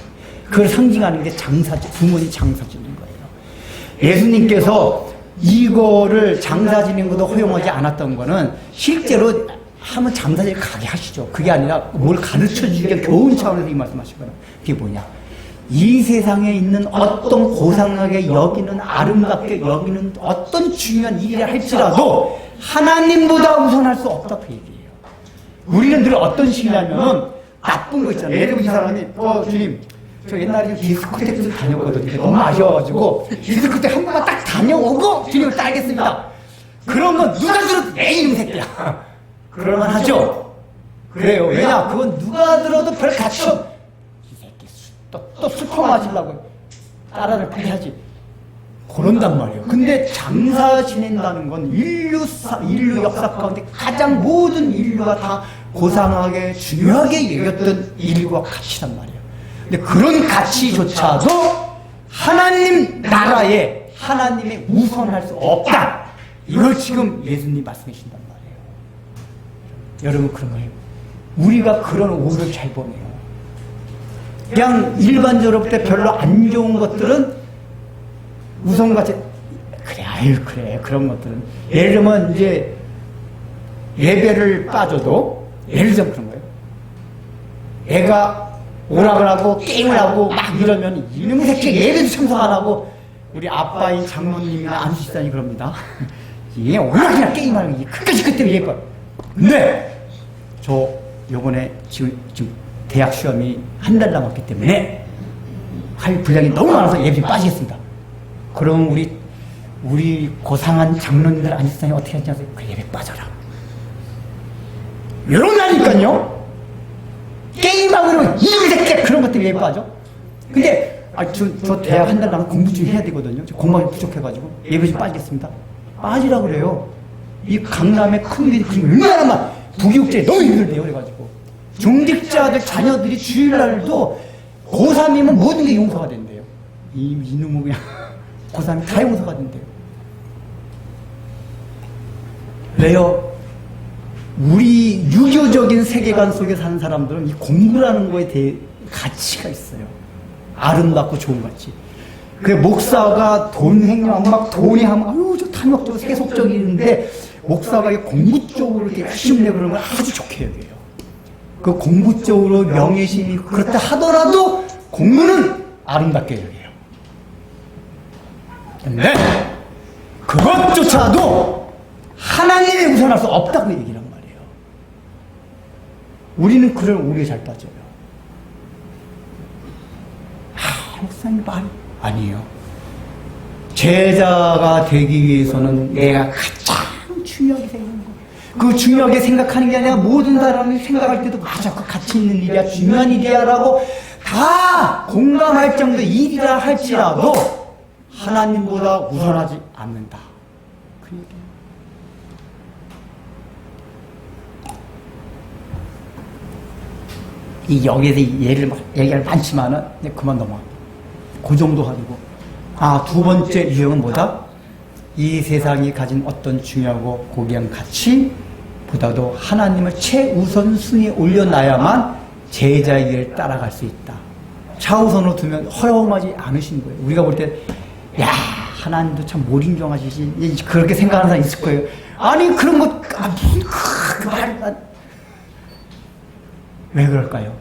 Speaker 1: 그걸 상징하는 게 부모님 장사 지내는 거예요. 예수님께서 이거를 장사 지내는 것도 허용하지 않았던 거는 실제로 하면 장사를 가게 하시죠. 그게 아니라 뭘 가르쳐 주기 위한 교훈 차원에서 이 말씀하신 거예요. 그게 뭐냐. 이 세상에 있는 어떤 고상하게 여기는 아름답게 여기는 어떤 중요한 일을 할지라도 하나님보다 우선할 수 없다 그 얘기예요. 우리는 늘 어떤 식이냐면 나쁜 거 있잖아요. 예를 들면 이 사람이 주님 저 옛날에 디스코텍스 다녔거든요. 너무 아쉬워가지고 디스코텍 한 번만 딱 다녀오고 주님을 따르겠습니다. 그러면 누가 들어도 내 이름 새끼야. 그럴만 하죠. 그래요. 왜냐 그건 누가 들어도 별 가치 없 또 술퍼 마시려고 따라를 빨리 하지. 그런단 말이에요. 근데 장사 지낸다는 건 인류 역사 가운데 가장 모든 인류가 다 고상하게 중요하게 여겼던 일과 가치란 말이에요. 근데 그런 가치조차도 하나님 나라에 하나님의 우선할 수 없다. 이걸 지금 예수님 말씀해 주신단 말이에요. 여러분 그런 거예요. 우리가 그런 오를 잘 보내요. 그냥 일반적으로 볼 때 별로 안 좋은 것들은 우선같이 그래 그런 것들은 예를 들면 이제 예배를 빠져도 예를 들면 그런 거예요. 애가 오락을 하고 게임을 하고 막 이러면 이놈의 새끼 예배도 참석 안 하고 우리 아빠인 장모님이나 안수집사님이 그럽니다. 얘 오락이나 게임하는 게 끝까지 그때 예뻐. 근데 저 요번에 지금 대학 시험이 한 달 남았기 때문에 할 분량이 너무 많아서 예배 빠지겠습니다. 그럼 우리 고상한 장로님들 안수사님 어떻게 하지 않아요? 그 예배 빠져라. 이러다니까요. 게임하고 이러면 이놈의 새끼 그런 것들이 예배 빠져. 근데 저 대학 한 달 남아 공부 좀 해야 되거든요. 공부가 부족해가지고 예배 좀 빠지겠습니다. 빠지라 그래요. 이 강남의 큰 길이 얼마나 막 부교육제 너무 힘들대요. 그래가지고 중직자들 자녀들이 주일날도 고3이면 모든 게 용서가 된대요. 이놈은 그냥 고3이 다 용서가 된대요. 왜요? 우리 유교적인 세계관 속에 사는 사람들은 이 공부라는 거에 대해 가치가 있어요. 아름답고 좋은 가치. 그 목사가 돈 행령 막 돈이 하면 아유 저 탐욕적이고 세속적인데 목사가 이 공부 쪽으로 이렇게 열심히 내 그러는 걸 아주 좋게 여겨요. 그 공부 쪽으로 명예심이 그렇다 하더라도 공부는 아름답게 여겨요. 근데 그것조차도 하나님에 우선할 수 없다고 얘기란 말이에요. 우리는 그를 오래 잘 따져요. 목사님 말 아니에요. 제자가 되기 위해서는 내가 가장 중요하게 생각하는 거예요. 그 중요하게 생각하는 게 아니라 모든 사람이 생각할 때도 맞아, 그 가치 있는 일이야, 중요한 일이야 라고 다 공감할 정도 일이라 할지라도 하나님보다 우선하지 않는다. 그 얘기예요. 이 여기에서 예를 얘기할 많지만은 이제 그만 넘어가. 그 정도 가지고. 두 번째 유형은 뭐다? 이 세상이 가진 어떤 중요하고 고귀한 가치보다도 하나님을 최우선순위에 올려놔야만 제자의 길을 따라갈 수 있다. 차우선으로 두면 허용하지 않으신 거예요. 우리가 볼 때, 야, 하나님도 참 몰인정하시지. 그렇게 생각하는 사람 있을 거예요. 아니, 그런 것, 무슨, 그 말, 왜 그럴까요?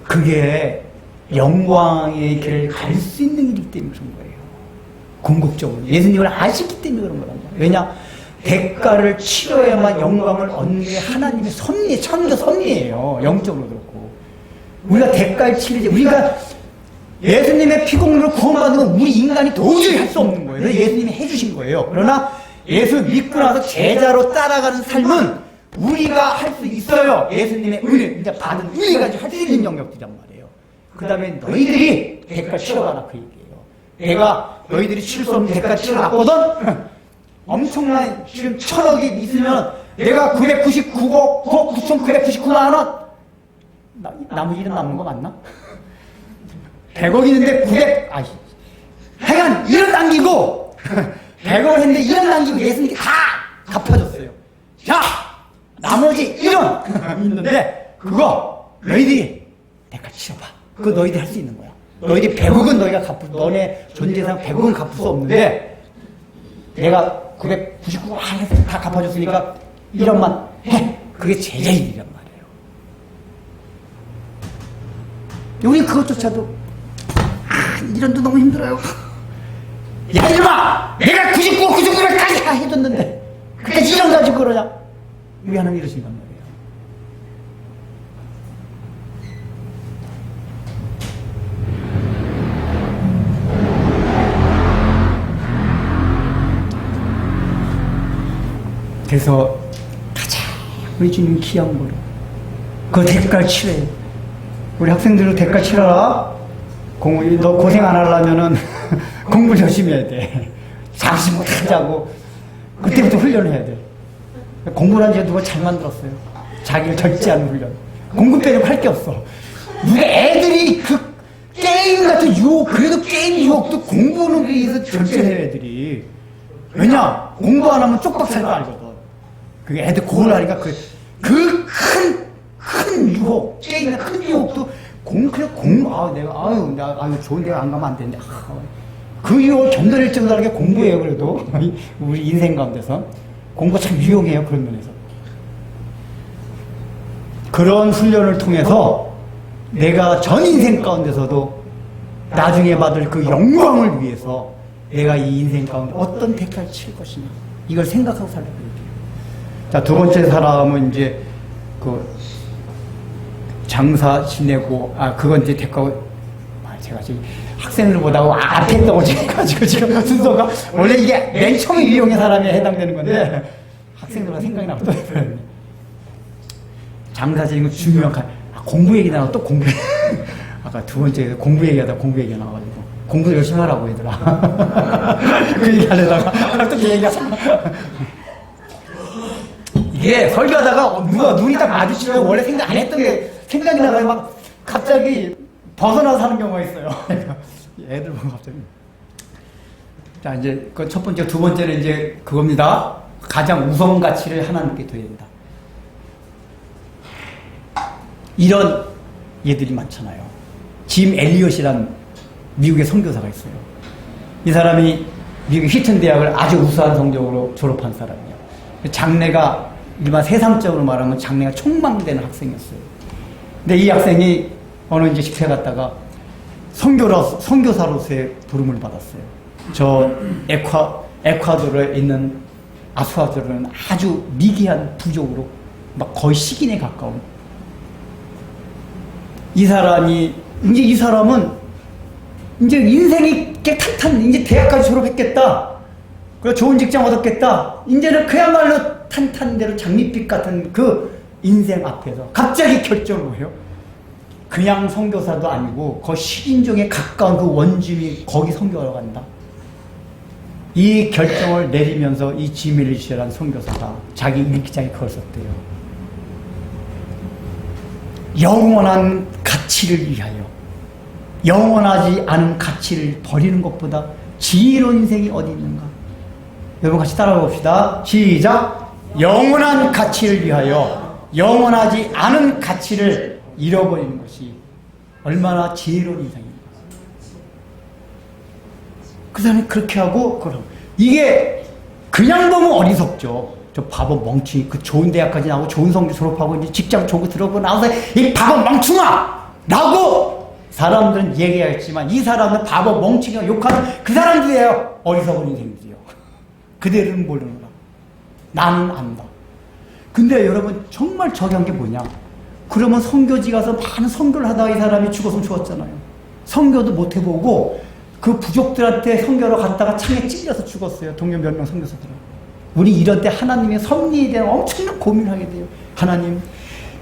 Speaker 1: 그게 영광의 길을 갈 수 있는 일이기 때문에 그런 거예요. 궁극적으로. 예수님을 아시기 때문에 그런 거란 말이에요. 왜냐? 대가를 치러야만 영광을 얻는 게 하나님의 섭리, 참도 섭리예요. 영적으로 그렇고. 우리가 대가를 치르지. 우리가 예수님의 피공로를 구원받는 건 우리 인간이 도저히 할 수 없는 거예요. 그래서 예수님이 해주신 거예요. 그러나 예수 믿고 나서 제자로 따라가는 삶은 우리가 할 수 있어요. 예수님의 은혜, 이제 받은 은혜 가지고 할 수 있는 영역들이란 말이에요. 그 다음에 너희들이 대가 치러가라 그 얘기예요. 내가 너희들이 치를 수 없는 대가 치러갔거든? 엄청난 지금 1,000억이 있으면 내가 999억 9,999만 원 나머지 일은 남는 거 맞나? 100억 있는데 900 하여간 1원 남기고 100억 했는데 1원 남기고 예수님께 다 갚아줬어요. 자! 나머지 1원 있는데 그거 너희들이 대가 치러봐. 그거 너희들이 할 수 있는 거야. 너희들이 100억은 너희가 너네 존재상 100억은 갚을 수 없는데 내가 999억 해서 다 갚아줬으니까 1원만 해. 그게 제자의 일이란 말이에요. 우리 그것조차도 1원도 너무 힘들어요. 야 이놈아! 내가 99억까지 다 해줬는데 그렇게 1원 가지고 그러냐? 왜 하나님 이러신단 말이에요. 그래서 가자. 우리 주님 귀한 거로. 그 대가를 치러야 돼. 우리 학생들도 대가 치러라. 너 고생 안 하려면은 공부 열심히 해야 돼. 잠시 못하자고. 그때부터 훈련을 해야 돼. 공부란 지 누가 잘 만들었어요. 자기를 절제하는 훈련. 공부 빼려고 할 게 없어. 누가 애들이 그 게임 같은 유혹, 그래도 게임 유혹도 공부는 위해서 절제해요, 애들이. 왜냐? 공부 안 하면 쪽박 살 거 알거든. 그게 애들 그걸 하니까 큰 유혹, 게임의 큰 유혹도 내가 좋은 데가 안 가면 안 되는데. 그 유혹을 견뎌낼 정도라는 게 공부예요, 그래도. 우리 인생 가운데서. 공부 참 유용해요, 그런 면에서. 그런 훈련을 통해서 내가 전 인생 가운데서도 나중에 받을 그 영광을 위해서 내가 이 인생 가운데 어떤 대가를 칠 것이냐. 이걸 생각하고 살려고 해요. 자, 두 번째 사람은 이제 장사 지내고, 그건 이제 대가고, 제가 지금 학생들 보다고 앞에 떠가지고 지금 순서가, 원래 이게 맨 처음에 유형의 사람에 해당되는 건데, 학생들과 생각이 나고 또 해버렸네. 장사 지내고 중요한, 공부 얘기 나와 또 공부 아까 두 번째 공부 얘기하다 공부 얘기가 나와가지고, 공부 열심히 하라고 얘들아. 그 얘기 하려다가 또 그 얘기가 이게 설교하다가 누가 눈이 딱 마주치면 원래 생각 안 했던 게 생각이 나가요. 막 갑자기 벗어나서 하는 경우가 있어요. 애들 보면 갑자기. 자, 이제 그 첫 번째, 두 번째는 이제 그겁니다. 가장 우선 가치를 하나님께 둬야 된다. 이런 얘들이 많잖아요. 짐 엘리엇이란 미국의 선교사가 있어요. 이 사람이 미국 휘튼 대학을 아주 우수한 성적으로 졸업한 사람이에요. 장래가 일반 세상적으로 말하면 장래가 촉망되는 학생이었어요. 근데 이 학생이 어느 이제 집회 갔다가 선교사로서의 부름을 받았어요. 저 에콰도르에 있는 아수아주르는 아주 미개한 부족으로 막 거의 식인에 가까운 이 사람은 이제 인생이 이제 대학까지 졸업했겠다. 그리고 좋은 직장 얻었겠다. 이제는 그야말로 탄탄대로 장밋빛 같은 그 인생 앞에서 갑자기 결정을 해요. 그냥 선교사도 아니고 거의 식인종에 가까운 그 원주민이 거기 선교하러 간다. 이 결정을 내리면서 이 짐 엘리엇이라는 선교사가 자기 일기장에 그걸 썼대요. 영원한 가치를 위하여 영원하지 않은 가치를 버리는 것보다 지혜로운 인생이 어디 있는가? 여러분 같이 따라가 봅시다. 시작! 영원한 가치를 위하여 영원하지 않은 가치를 잃어버리는 것이 얼마나 지혜로운 인생입니까? 그 사람이 그렇게 하고 그럼 이게 그냥 보면 어리석죠. 저 바보 멍청이 그 좋은 대학까지 나오고 좋은 성적 졸업하고 이제 직장 좋고 들어오고 나와서 이 바보 멍청아! 라고 사람들은 얘기하겠지만 이 사람은 바보 멍청이가 욕하는 그 사람들이에요. 어리석은 인생이지요. 그들은 모르는가. 나는 안다. 근데 여러분 정말 저기한 게 뭐냐. 그러면 선교지 가서 많은 선교를 하다가 이 사람이 죽었으면 좋았잖아요. 선교도 못 해보고 그 부족들한테 선교로 갔다가 창에 찔려서 죽었어요. 동료 몇 명 선교사들은. 우리 이런 때 하나님의 섭리에 대한 엄청난 고민을 하게 돼요. 하나님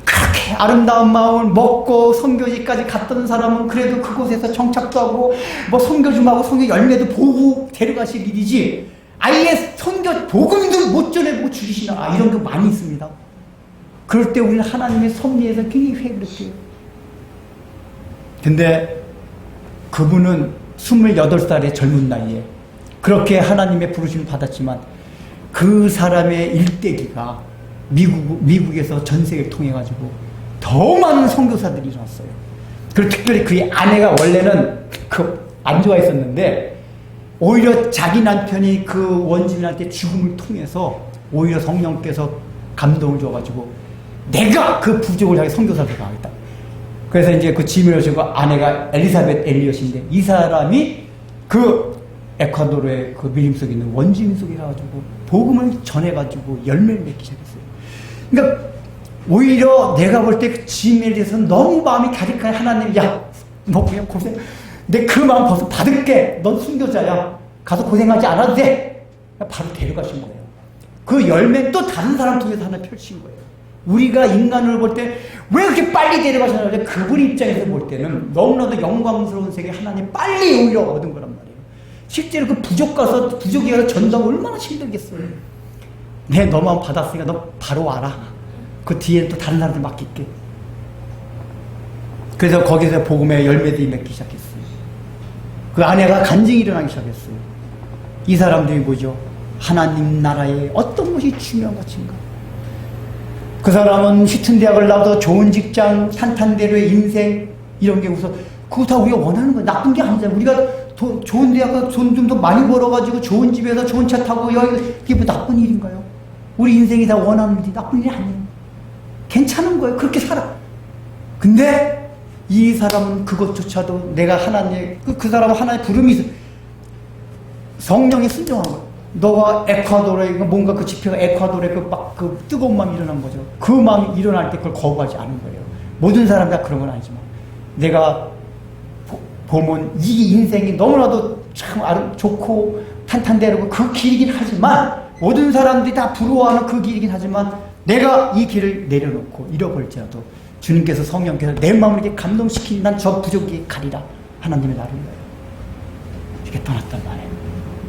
Speaker 1: 그렇게 아름다운 마음을 먹고 선교지까지 갔던 사람은 그래도 그곳에서 정착도 하고 뭐 선교 좀 하고 선교 열매도 보고 데려가실 일이지 아예 선교 복음도 못 전해보고 죽이시나 이런 게 많이 있습니다. 그럴 때 우리는 하나님의 섭리에서 굉장히 회개를해요. 근데 그분은 28살의 젊은 나이에 그렇게 하나님의 부르심을 받았지만 그 사람의 일대기가 미국에서 전 세계를 통해가지고 더 많은 선교사들이 일어났어요. 그리고 특별히 그의 아내가 원래는 안 좋아했었는데 오히려 자기 남편이 그 원주민한테 죽음을 통해서 오히려 성령께서 감동을 줘가지고 내가 그 부족을 향해 선교사를 가겠다. 그래서 이제 그 짐 엘리엇이고 아내가 엘리사벳 엘리엇인데 이 사람이 그 에콰도르의 그 밀림 속에 있는 원주민 속에 가가지고 복음을 전해가지고 열매를 맺기 시작했어요. 그러니까 오히려 내가 볼 때 그 짐 엘리엇은 너무 마음이 가득해. 하나님 너 그냥 고생 내 그 마음 벌써 받을게. 넌 순교자야. 가서 고생하지 않아도 돼. 바로 데려가신 거예요. 그 열매 또 다른 사람 통해서 하나 펼친 거예요. 우리가 인간을 볼 때 왜 그렇게 빨리 데려가셨나? 그분 입장에서 볼 때는 너무나도 영광스러운 세계 하나님 빨리 오히려 얻은 거란 말이에요. 실제로 그 부족 가서 부족이 가서 전도하면 얼마나 힘들겠어요. 내 너만 받았으니까 너 바로 와라. 그 뒤에 또 다른 사람들 맡길게. 그래서 거기서 복음의 열매들이 맺기 시작했어요. 그 아내가 간증이 일어나기 시작했어요. 이 사람들이 뭐죠? 하나님 나라에 어떤 것이 중요한 것인가? 그 사람은 휘튼 대학을 나와도 좋은 직장, 탄탄대로의 인생 이런 게 우선 그거 다 우리가 원하는 거야. 나쁜 게 아니잖아. 우리가 좋은 대학 가서 돈 좀 더 많이 벌어가지고 좋은 집에서 좋은 차 타고 여기 이게 뭐 나쁜 일인가요? 우리 인생이 다 원하는 일이 나쁜 일이 아니에요. 괜찮은 거예요. 그렇게 살아. 근데 이 사람은 그것조차도 내가 하나님 그 사람은 하나의 부름이 있어. 성령이 순종한 거예요. 너가 에콰도르에 뭔가 그 집회가 에콰도르에 그 뜨거운 마음이 일어난 거죠. 그 마음이 일어날 때 그걸 거부하지 않은 거예요. 모든 사람 다 그런 건 아니지만 내가 보면 이 인생이 너무나도 참 좋고 탄탄대로고 그 길이긴 하지만 모든 사람들이 다 부러워하는 그 길이긴 하지만 내가 이 길을 내려놓고 잃어버릴지라도 주님께서 성령께서 내 마음을 이렇게 감동시키니 난 저 부족이 가리라. 하나님의 나를 위하여 이렇게 떠났단 말이에요.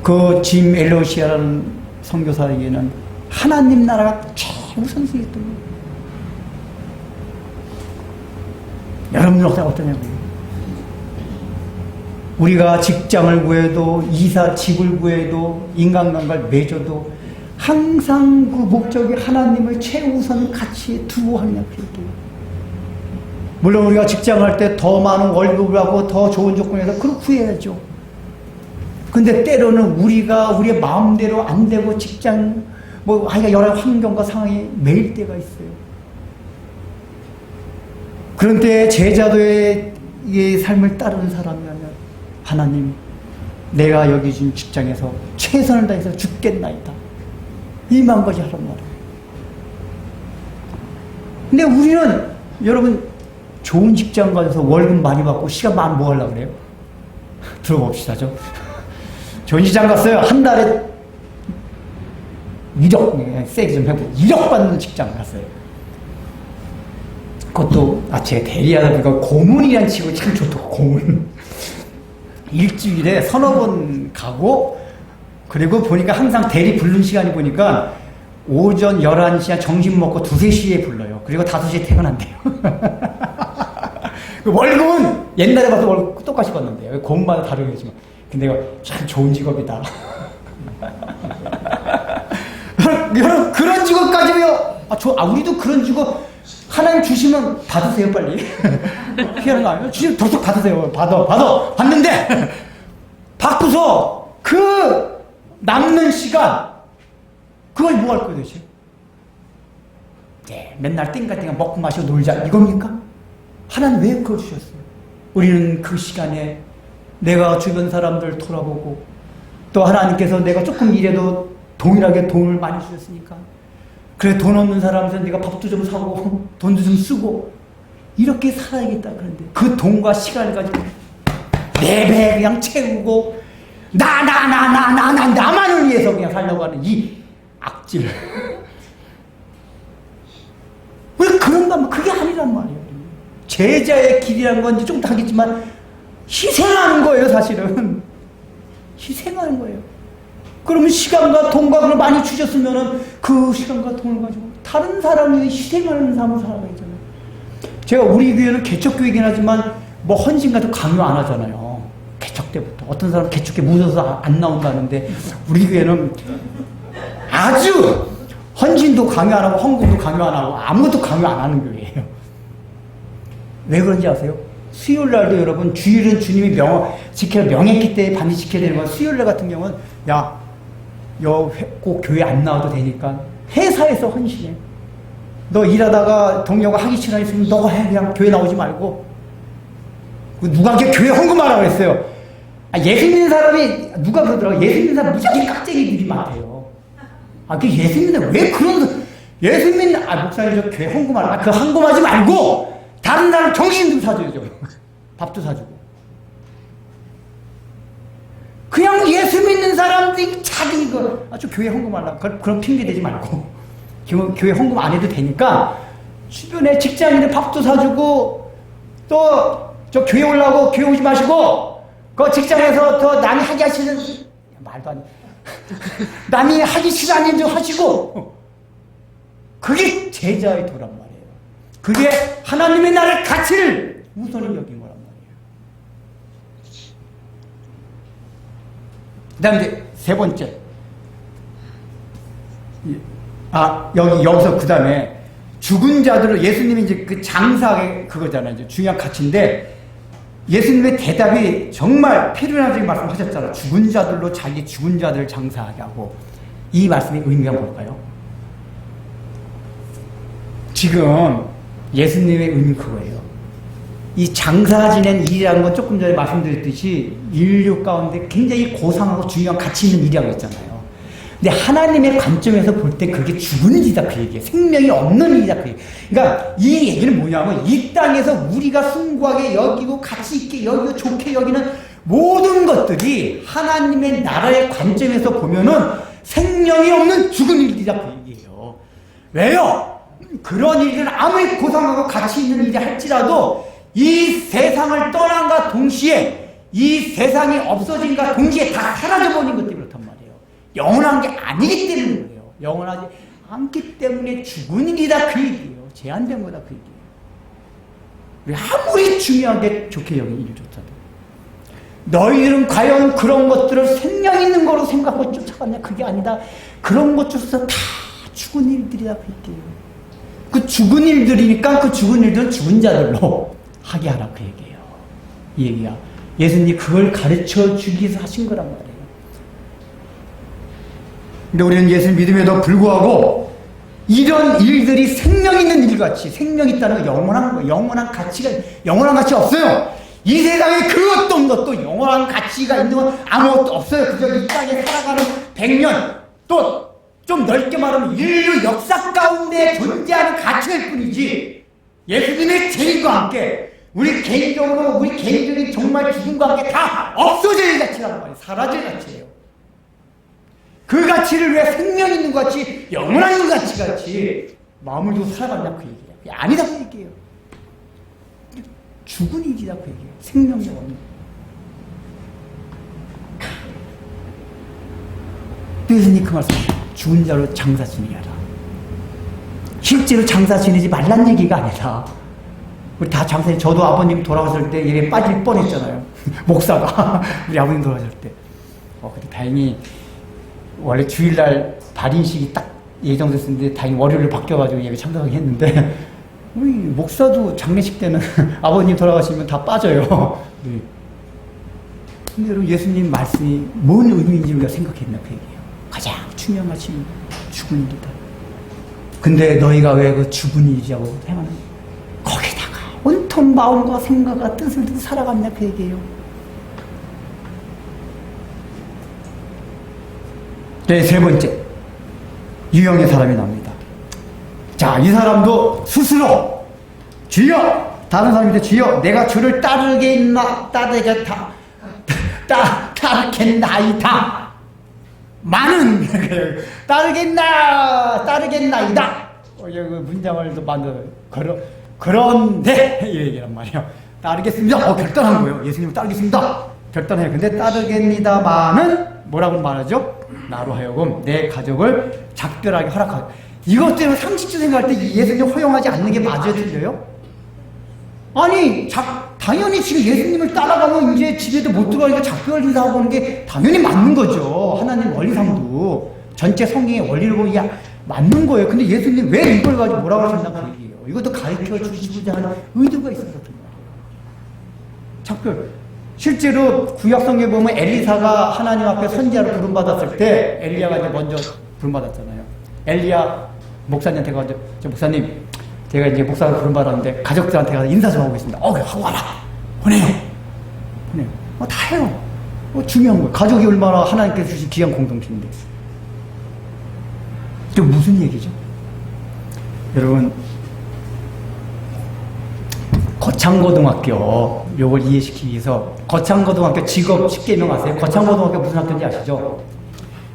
Speaker 1: 그 짐 엘리엇이라는 선교사에게는 하나님 나라가 제일 최우선순위였던 거예요. 여러분은 어떠냐고요? 우리가 직장을 구해도, 이사 집을 구해도, 인간관계를 맺어도 항상 그 목적이 하나님을 최우선 가치에 두고 하느냐 그 얘기예요. 물론 우리가 직장할 때 더 많은 월급을 하고 더 좋은 조건에서 그걸 구해야죠. 근데 때로는 우리가 우리의 마음대로 안 되고 직장 하여간 여러 환경과 상황이 매일 때가 있어요. 그런 때에 제자도의 이 삶을 따르는 사람이라면 하나님, 내가 여기 준 직장에서 최선을 다해서 죽겠나이다. 이 마음까지 하란 말이에요. 근데 우리는 여러분 좋은 직장 가서 월급 많이 받고 시간 많이 뭐 하려고 그래요? 들어봅시다죠. 좋은 직장 갔어요. 한 달에 1억, 세게 좀 해보고 1억 받는 직장 갔어요. 그것도 제가 대리하다 보니까 고문이란 치고 참 좋더라고. 고문. 일주일에 서너 번 가고, 그리고 보니까 항상 대리 부르는 시간이 보니까 오전 11시에 점심 먹고 2, 3시에 불러요. 그리고 5시에 퇴근한대요. 그 월급은 옛날에 봐서 월급 똑같이 받는데요. 공마다 다르겠지만. 근데 이거 참 좋은 직업이다. 여러분, 그런 직업까지요. 우리도 그런 직업 하나님 주시면 받으세요, 빨리. 피하는 거 아니에요? 주시면 덕적 받으세요. 받는데, 받고서 그 남는 시간, 그걸 뭐 할 거예요, 도대체? 네, 맨날 띵가띵가 먹고 마시고 놀자, 이겁니까? 하나님 왜 그걸 주셨어요? 우리는 그 시간에 내가 주변 사람들 돌아보고, 또 하나님께서 내가 조금 일해도 동일하게 돈을 많이 주셨으니까, 그래, 돈 없는 사람한테 내가 밥도 좀 사고 돈도 좀 쓰고 이렇게 살아야겠다. 그런데 그 돈과 시간을 가지고 내 배 그냥 채우고 나만을 위해서 그냥 살려고 하는 이 악질. 왜 그런가 하면 그게 아니란 말이에요. 제자의 길이라는 건 좀 더 하겠지만 희생하는 거예요, 사실은. 희생하는 거예요. 그러면 시간과 돈과 그걸 많이 주셨으면은 그 시간과 돈을 가지고 다른 사람을 위해 희생하는 삶을 살아야 되잖아요. 제가 우리 교회는 개척교회이긴 하지만 뭐 헌신 같은 거 강요 안 하잖아요. 개척 때부터. 어떤 사람은 개척에 묻어서 안 나온다는데 우리 교회는 아주 헌신도 강요 안 하고 헌금도 강요 안 하고 아무것도 강요 안 하는 교회예요. 왜 그런지 아세요? 수요일 날도 여러분 주일은 주님이 명했기 때문에 반드시 지켜야 되는 건 수요일 날 같은 경우는 꼭 교회 안 나와도 되니까 회사에서 헌신해. 너 일하다가 동료가 하기 싫어 했으면 너가 해. 그냥 교회 나오지 말고. 누가 교회 헌금하라고 했어요. 예수 믿는 사람이 누가 그러더라고. 예수 믿는 사람 무지하게 깍쟁이들이 많아요. 그 예수 믿는 왜 그런 예수 믿는 목사님 저 교회 헌금하라. 그 헌금하지 말고 다른 사람 정신 좀 사줘야죠. 밥도 사주고. 그냥 예수 믿는 사람들이 자기 이거 저 교회 헌금하려고 그런 핑계 대지 말고 교회 헌금 안 해도 되니까 주변에 직장인들 밥도 사주고 또 저 교회 오려고 교회 오지 마시고 그 직장에서 더 남이 하기 싫은 말도 안 돼. 남이 하기 싫은 일 좀 하시고 그게 제자의 도란 말이에요. 그게 하나님의 나라의 가치를 우선히 여긴 거란 말이에요. 그 다음에 이제 세 번째. 여기서 그 다음에 죽은 자들을 예수님이 이제 그 장사의 그거잖아요. 이제 중요한 가치인데 예수님의 대답이 정말 필요하다고 말씀하셨잖아요. 죽은 자들로 자기 죽은 자들을 장사하게 하고. 이 말씀의 의미가 뭘까요? 지금 예수님의 의미 그거예요. 이 장사 지낸 일이라는 건 조금 전에 말씀드렸듯이 인류 가운데 굉장히 고상하고 중요한 가치 있는 일이라고 했잖아요. 근데 하나님의 관점에서 볼 때 그게 죽은 일이다 그 얘기예요. 생명이 없는 일이다 그 얘기예요. 그러니까 이 얘기는 뭐냐면 이 땅에서 우리가 숭고하게 여기고 가치 있게 여기고 좋게 여기는 모든 것들이 하나님의 나라의 관점에서 보면은 생명이 없는 죽은 일이다 그 얘기예요. 왜요? 그런 일들은 아무리 고상하고 가치 있는 일이 할지라도 이 세상을 떠난과 동시에 이 세상이 없어진과 동시에 다 사라져버린 것 때문에 그렇단 말이에요. 영원한 게 아니기 때문에 그래요. 영원하지 않기 때문에 죽은 일이다 그 얘기예요. 제한된 거다 그 얘기예요. 왜 아무리 중요하게 좋게 여긴 일조차도 너희들은 과연 그런 것들을 생명 있는 거로 생각하고 쫓아갔냐? 그게 아니다. 그런 것조차 다 죽은 일들이다 그 얘기예요. 그 죽은 일들이니까 그 죽은 일들은 죽은 자들로 하게 하라 그 얘기예요. 이 얘기야. 예수님이 그걸 가르쳐 주기 위해서 하신 거란 말이에요. 근데 우리는 예수를 믿음에도 불구하고 이런 일들이 생명 있는 일같이, 생명 있다는 건 영원한 거예요. 영원한 가치가, 영원한 가치 없어요. 이 세상에 그 어떤 것도 영원한 가치가 있는 건 아무것도 없어요. 그저 이 땅에 살아가는 100년, 또 좀 넓게 말하면 인류 역사 가운데 존재하는 가치일 뿐이지, 예수님의 재림과 함께 우리 개인적으로, 우리 개인적인 정말 죽음과 함께 다 없어질 가치라는 말이에요. 사라질 가치예요. 그 가치를 왜 생명 있는 것 같이, 영원한 가치 같이 마음을 두고 살아간다 그 얘기예요. 그게 아니다 그 얘기예요. 죽은 일이다 그 얘기예요. 생명이 없는. 예수님 그 말씀, 죽은 자로 장사 지내라. 실제로 장사 지내지 말란 얘기가 아니라, 우리 다 장사해. 저도 아버님 돌아가실 때 일에 빠질 뻔했잖아요. 목사가 우리 아버님 돌아가실 때. 근데 다행히 원래 주일날 발인식이 딱 예정됐었는데 다행히 월요일로 바뀌어가지고 예배 참석하게 했는데, 우리 목사도 장례식 때는 아버님 돌아가시면 다 빠져요. 네. 근데 여러분, 예수님 말씀이 뭔 의미인지 우리가 생각했나 그 얘기예요. 가장 중요한 것이 죽은 일이다. 근데 너희가 왜 그 죽은 일이라고 생각하는, 거기다가 온통 마음과 생각과 뜻을 두고 살아갔냐 그 얘기예요. 네, 세 번째 유형의 사람이 나옵니다. 자, 이 사람도 스스로 주여, 다른 사람한테 주여, 내가 주를 따르겠나이다. 많은 따르겠나이다. 그 문장을 또 만들어요. 그런데 이 얘기란 말이에요. 따르겠습니다. 결단한 거예요. 예수님을 따르겠습니다. 결단해요. 근데 따르겠니다마는 뭐라고 말하죠? 나로 하여금 내 가족을 작별하게 허락하고. 이것 때문에 상식적으로 생각할 때 예수님 허용하지 않는 게 맞아요, 틀려요? 아니, 당연히 지금 예수님을 따라가면 이제 집에도 못 들어가니까 작별 인사하고 하는 게 당연히 맞는 거죠. 하나님 원리상도. 전체 성경의 원리를 보면 맞는 거예요. 근데 예수님 왜 이걸 가지고 뭐라고 하셨나 그 얘기예요. 이것도 가르쳐 주시고자 하는 의도가 있어서 그런 말이에요. 작별. 실제로 구약성경에 보면 엘리사가 하나님 앞에 선지자로 부름받았을 때 엘리야가 이제 먼저 부름받았잖아요. 엘리야 목사님한테 가서, 저 목사님, 제가 이제 목사로 부름받았는데 가족들한테 가서 인사 좀 하고 있습니다. 하고 와라. 보내요. 다 해요. 중요한 거예요. 가족이 얼마나 하나님께서 주신 귀한 공동체인데. 이게 무슨 얘기죠? 여러분, 거창고등학교, 요걸 이해시키기 위해서, 거창고등학교 직업 10개명 아세요? 거창고등학교 무슨 학교인지 아시죠?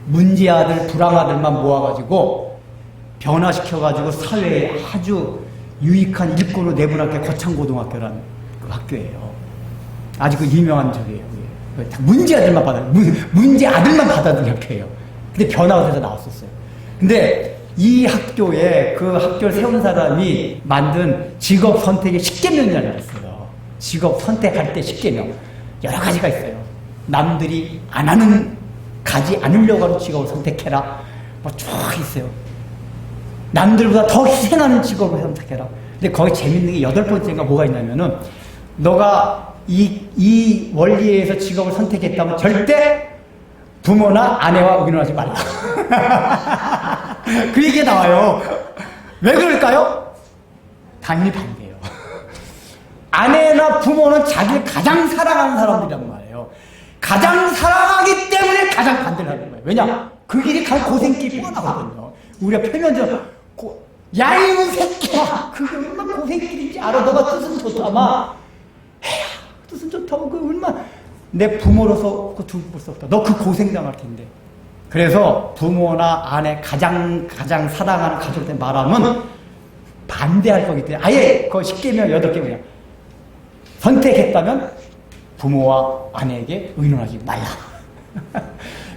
Speaker 1: 문제아들, 불황아들만 모아가지고 변화시켜가지고 사회에 아주 유익한 일꾼으로 내보낼 게 거창고등학교라는 그 학교예요. 아주 그 유명한 적이에요. 문제아들만 문제아들만 받아들인 학교예요. 근데 변화가 돼서 나왔었어요. 근데 이 학교에 그 학교를 세운 사람이 만든 직업 선택의 10계명이라는 게 있어요. 직업 선택할 때 10계명. 여러 가지가 있어요. 남들이 안 하는, 가지 않으려고 하는 직업을 선택해라. 쭉 있어요. 남들보다 더 희생하는 직업을 선택해라. 근데 거기 재밌는 게 8번째가 뭐가 있냐면은, 너가 이 원리에 의해서 직업을 선택했다면 절대 부모나 아내와 의논하지 말라. 그 얘기가 나와요. 왜 그럴까요? 당연히 반대예요. 아내나 부모는 자기를 가장 사랑하는 사람들이란 말이에요. 가장 사랑하기 때문에 가장 반대를 하는 거예요. 왜냐? 그 길이 간 고생길이 뻔하거든요. 우리가 표면적으로 야 이놈 새끼야, 그게 얼마나 고생길인지 알아. 너가 뜻은 좋다마 해야 뜻은 좋다고. 그 얼마나 내 부모로서 그 두고 볼 수 없다. 너 그 고생당할 텐데. 그래서 부모나 아내 가장 사랑하는 가족한테 말하면 반대할 거기 때문에 아예 그 10개명 8개명이야. 선택했다면 부모와 아내에게 의논하지 말라.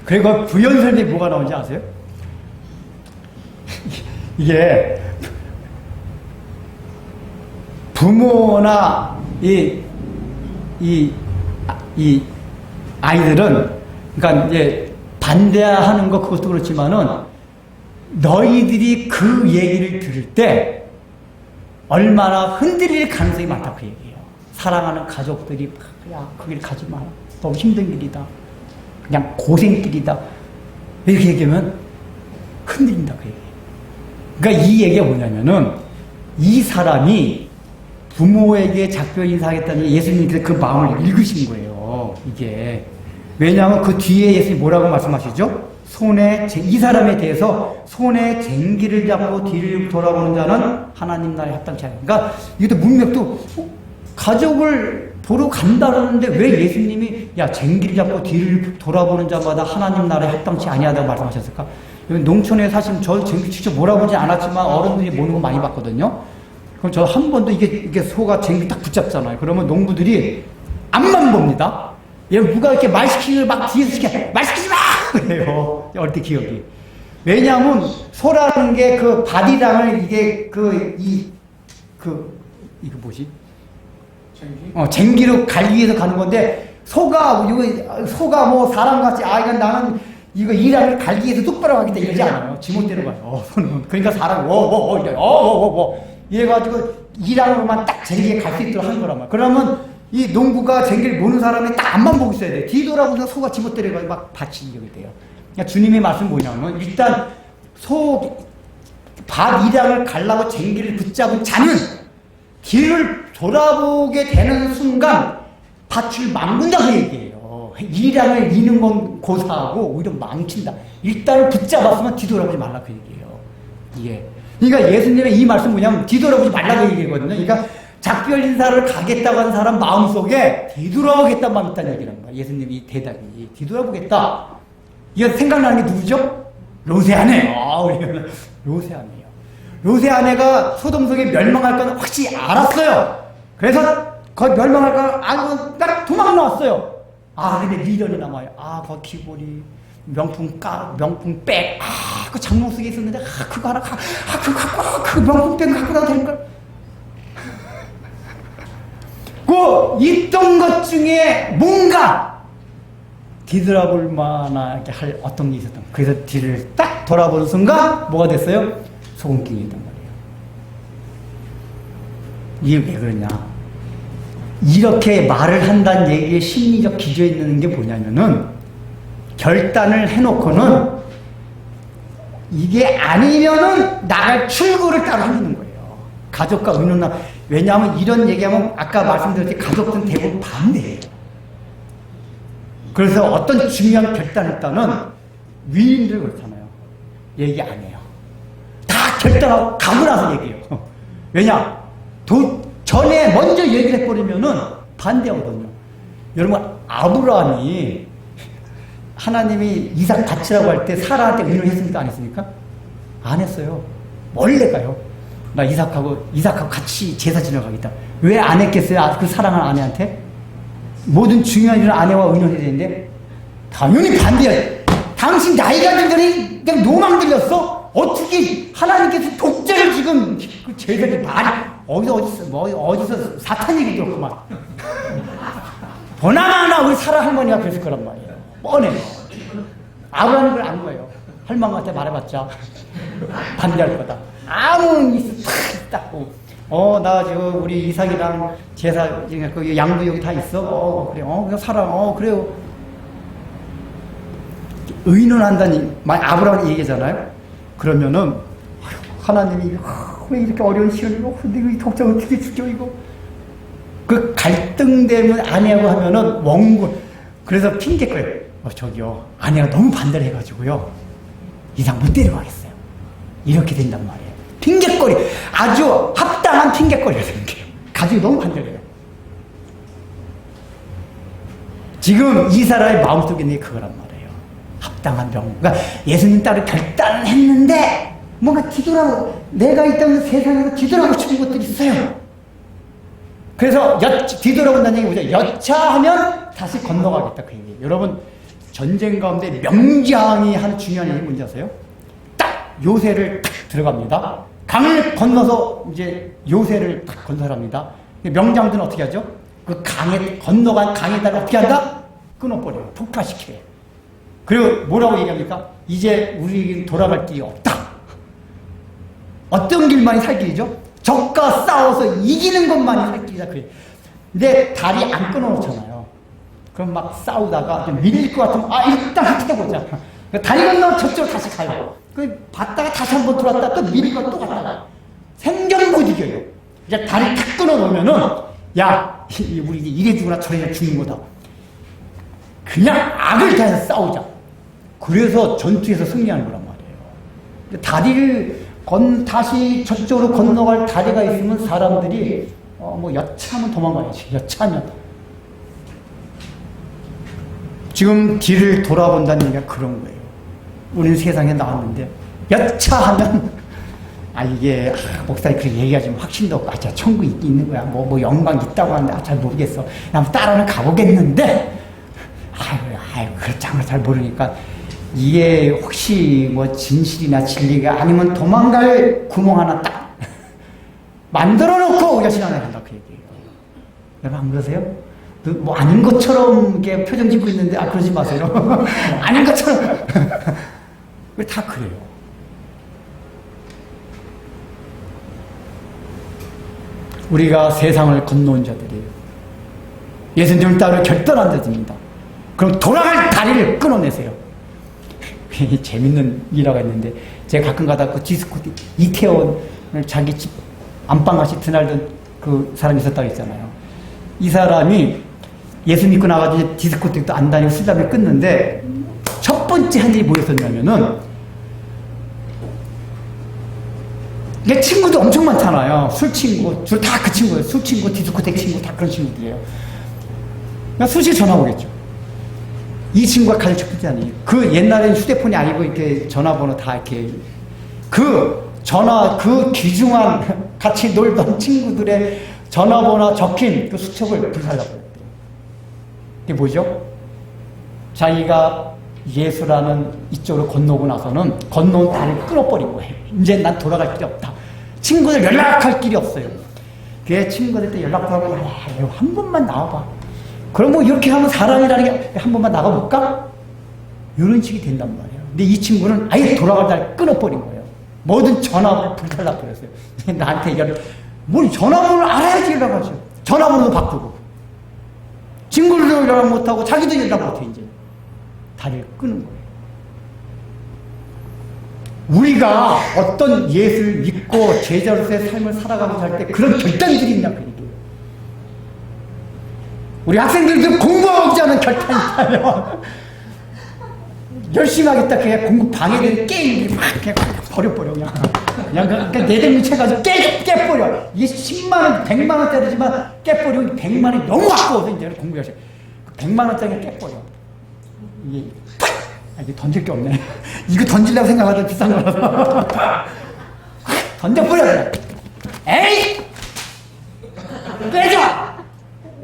Speaker 1: 그리고 부연설이 뭐가 나오는지 아세요? 이게 부모나 이 아이들은 그러니까 이제 반대하는 거 그것도 그렇지만은 너희들이 그 얘기를 들을 때 얼마나 흔들릴 가능성이 많다 그 얘기예요. 사랑하는 가족들이 야, 그 길 가지 마라. 너무 힘든 길이다. 그냥 고생길이다. 이렇게 얘기하면 흔들린다 그 얘기예요. 그러니까 이 얘기가 뭐냐면은 이 사람이 부모에게 작별 인사하겠다는 예수님께서 그 마음을 읽으신 거예요. 이게 왜냐하면 그 뒤에 예수님이 뭐라고 말씀하시죠? 이 사람에 대해서 손에 쟁기를 잡고 뒤를 돌아보는 자는 하나님 나라에 합당치 않아요. 그러니까 이것도 문맥도 가족을 보러 간다는데 왜 예수님이 야 쟁기를 잡고 뒤를 돌아보는 자마다 하나님 나라에 합당치 아니하다고 말씀하셨을까? 농촌에 사실 저 쟁기 직접 몰아보지 않았지만 어른들이 모는 거 많이 봤거든요. 그럼 저 한 번도 이게 소가 쟁기 딱 붙잡잖아요. 그러면 농부들이 앞만 봅니다. 얘 누가 이렇게 말 시키는 막 뒤에서 시켜 말 시키지 마! 그래요. 어릴 때 기억이. 왜냐하면 소라는 게 그 바디랑을 이게 이거 뭐지? 쟁기로 갈기 위해서 가는 건데 소가 뭐 사람같이 이건 나는 이거 이랑을 갈기 위해서 똑바로 가겠다 이러지 않아요. 지멋대로 가요. 소는. 그러니까 사람이 이래가지고 이랑으로만 딱 쟁기에 갈 수 있도록 한 거란 말이야. 그러면 이 농부가 쟁기를 모는 사람이 딱 앞만 보고 있어야 돼. 뒤돌아보면 소가 지멋대로 가서 막 받치게 돼요. 그러니까 주님의 말씀 뭐냐면 일단 밭 이랑을 갈라고 쟁기를 붙잡은 자는 뒤를 돌아보게 되는 순간 밭을 망군다 그 얘기예요. 이랑을 이는 건 고사하고 오히려 망친다. 일단은 붙잡았으면 뒤돌아보지 말라 그 얘기예요. 이게. 그러니까 예수님의 이 말씀 뭐냐면 뒤돌아보지 말라고 얘기거든요. 그러니까 작별 인사를 가겠다고 하는 사람 마음속에 뒤돌아보겠다는 마음이 있다는 얘기란 말이에요. 예수님 이 대답이 뒤돌아보겠다. 이거 생각나는 게 누구죠? 롯의 아내. 우리가 롯의 아내예요. 롯의 아내가 소돔 속에 멸망할 건 확실히 알았어요. 그래서 거기 멸망할 건 알고 딱 도망 나왔어요. 근데 미련이 남아요. 거 귀걸이 명품 백. 그 장롱 속에 있었는데 그거 하나 그거 갖고 그 명품 백 갖고 나도 되는 걸. 그 있던 것 중에 뭔가 뒤돌아볼 만하게 할 어떤 게 있었던 거예요. 그래서 뒤를 딱 돌아보는 순간 뭐가 됐어요? 소금기이단 말이에요. 이게 왜 그러냐? 이렇게 말을 한다는 얘기의 심리적 기조에 있는 게 뭐냐면은 결단을 해놓고는 이게 아니면은 나갈 출구를 따로 하는 거예요. 가족과 의논나. 왜냐하면 이런 얘기하면 아까 말씀드렸듯이 가족들은 대부분 반대해요. 그래서 어떤 중요한 결단을 따는 위인들 그렇잖아요. 얘기 안 해요. 다 결단하고 가고 나서 얘기해요. 왜냐? 전에 먼저 얘기를 해버리면은 반대하거든요. 여러분, 아브라함이 하나님이 이삭 바치라고 할 때 사라한테 의논했습니까? 안 했습니까? 안 했어요. 원래 가요. 나 이삭하고 같이 제사 지내가겠다. 왜 안 했겠어요? 그 사랑하는 아내한테? 모든 중요한 일은 아내와 의논해야 되는데 당연히 반대야. 당신 나이가 들더니 그냥 노망 들렸어? 어떻게 하나님께서 독재를 지금 그 제사를 말이 어디서 사탄 얘기 들었구만. 보나마나 우리 사라 할머니가 그랬을 거란 말이에요. 뻔해. 아브라함이 그걸 안 거예요. 할망한테 말해봤자 반대할 거다. 아무 딱 나 지금 우리 이삭이랑 제사 그 양도 여기 다 있어. 그래. 그냥 살아. 그래요. 의논한다니 아브라함이 얘기잖아요. 그러면은 하나님이 왜 이렇게 어려운 시간을 근데 이 독자 어떻게 죽여 이거? 그 갈등되면 아내하고 하면은 원군. 그래서 핑계거예요. 저기요 아내가 너무 반대를 해가지고요 이상 못 데려가겠어요. 이렇게 된단 말이에요. 핑계거리. 아주 합당한 핑계거리가 생겨요. 가족이 너무 반대를 해요. 지금 이 사람의 마음속에 있는 게 그거란 말이에요. 합당한 병. 그러니까 예수님 따로 결단을 했는데 뭔가 내가 있던 세상에서 뒤돌아보고 싶은 것들이 있어요. 그래서 뒤돌아본다는 얘기 뭐죠? 여차하면 다시 건너가겠다 그 얘기예요. 여러분 전쟁 가운데 명장이 하는 중요한 얘기 뭔지 아세요? 딱 요새를 탁 들어갑니다. 강을 건너서 이제 요새를 탁 건설합니다. 명장들은 어떻게 하죠? 그 강에 건너간 강에다가 어떻게 한다? 끊어버려요. 폭파시켜요. 그리고 뭐라고 얘기합니까? 이제 우리 돌아갈 길이 없다. 어떤 길만이 살 길이죠? 적과 싸워서 이기는 것만이 살 길이다. 그래. 근데 다리 안 끊어놓잖아요. 그럼 막 싸우다가 좀 밀릴 것 같으면 일단 해보자. 다리 건너 저쪽으로 다시 가요. 그 봤다가 다시 한번 돌았다가 또 밀리고 또 갔다가 생전 못 이겨요. 이제 다리 탁 끊어놓으면은 야 우리 이제 이래 죽으나 저래 죽는 거다. 그냥 악을 대해서 싸우자. 그래서 전투에서 승리하는 거란 말이에요. 다리를 다시 저쪽으로 건너갈 다리가 있으면 사람들이 뭐 여차하면 도망가야지. 여차하면. 지금 뒤를 돌아본다는 얘기가 그런 거예요. 우리는 세상에 나왔는데 여차하면 이게 목사님 그렇게 얘기하지만 확신도 없고 자 천국 있는 거야. 뭐 영광 있다고 하는데 잘 모르겠어. 그냥 따라는 가보겠는데 그렇지 잘 모르니까 이게 혹시 뭐 진실이나 진리가 아니면 도망갈 구멍 하나 딱 만들어 놓고 우리가 신앙을 한다 그 얘기예요. 여러분 안 그러세요? 뭐 아닌 것처럼 이렇게 표정 짓고 있는데 그러지 마세요. 아닌 것처럼 왜 다 그래요? 우리가 세상을 건너온 자들이에요. 예수님을 따로 결단한 자들입니다. 그럼 돌아갈 다리를 끊어내세요. 재밌는 일화가 있는데 제가 가끔 가다 그 디스코티 이태원을 자기 집 안방같이 드날던 그 사람이 있었다고 했잖아요. 이 사람이 예수 믿고 나가지고 디스코틱도 안 다니고 술 담배 끊는데 첫 번째 한 일이 뭐였었냐면은 이게 친구도 엄청 많잖아요. 술 친구, 주로 다 그 친구예요. 술 친구, 디스코텍 친구 다 그런 친구들이에요. 그러니까 수시에 전화 오겠죠. 이 친구가 가장 첫 번째 아니에요. 그 옛날에는 휴대폰이 아니고 이렇게 전화번호 다 이렇게 그 귀중한 같이 놀던 친구들의 전화번호 적힌 그 수첩을 불살라버렸대요. 이게 뭐죠? 자기가 예수라는 이쪽으로 건너고 나서는 건너온 다리를 끊어버린 거예요. 이제 난 돌아갈 길이 없다. 친구들 연락할 길이 없어요. 그 친구들한테 연락도 하고 한 번만 나와봐. 그럼 뭐 이렇게 하면 사람이라는 게 한 번만 나가볼까? 이런 식이 된단 말이에요. 근데 이 친구는 아예 돌아갈 다리를 끊어버린 거예요. 모든 전화번호를 불살라버렸어요. 나한테 뭘 전화번호를 알아야지 연락하죠. 전화번호도 바꾸고 친구들도 연락 못하고 자기도 연락 못해 이제 다리를 끄는 거예요. 우리가 어떤 예수를 믿고 제자로서의 삶을 살아가고자 할 때 그런 결단들이 있냐 그 얘기예요. 우리 학생들도 공부하지 않은 결단이 있다면 열심히 하겠다 그냥 공부 방해되는 게임들이 막 그냥 버려버려 그냥 내등미쳐가지고 깨버려. 이게 10만원 100만원짜리지만 깨버려. 100만원이 너무 아까워서 이제 공부 열심히 100만원짜리 깨버려. 이게 던질 게 없네. 이거 던지려고 생각하던 비싼 거라서 던져버려 그냥. 에이 깨져.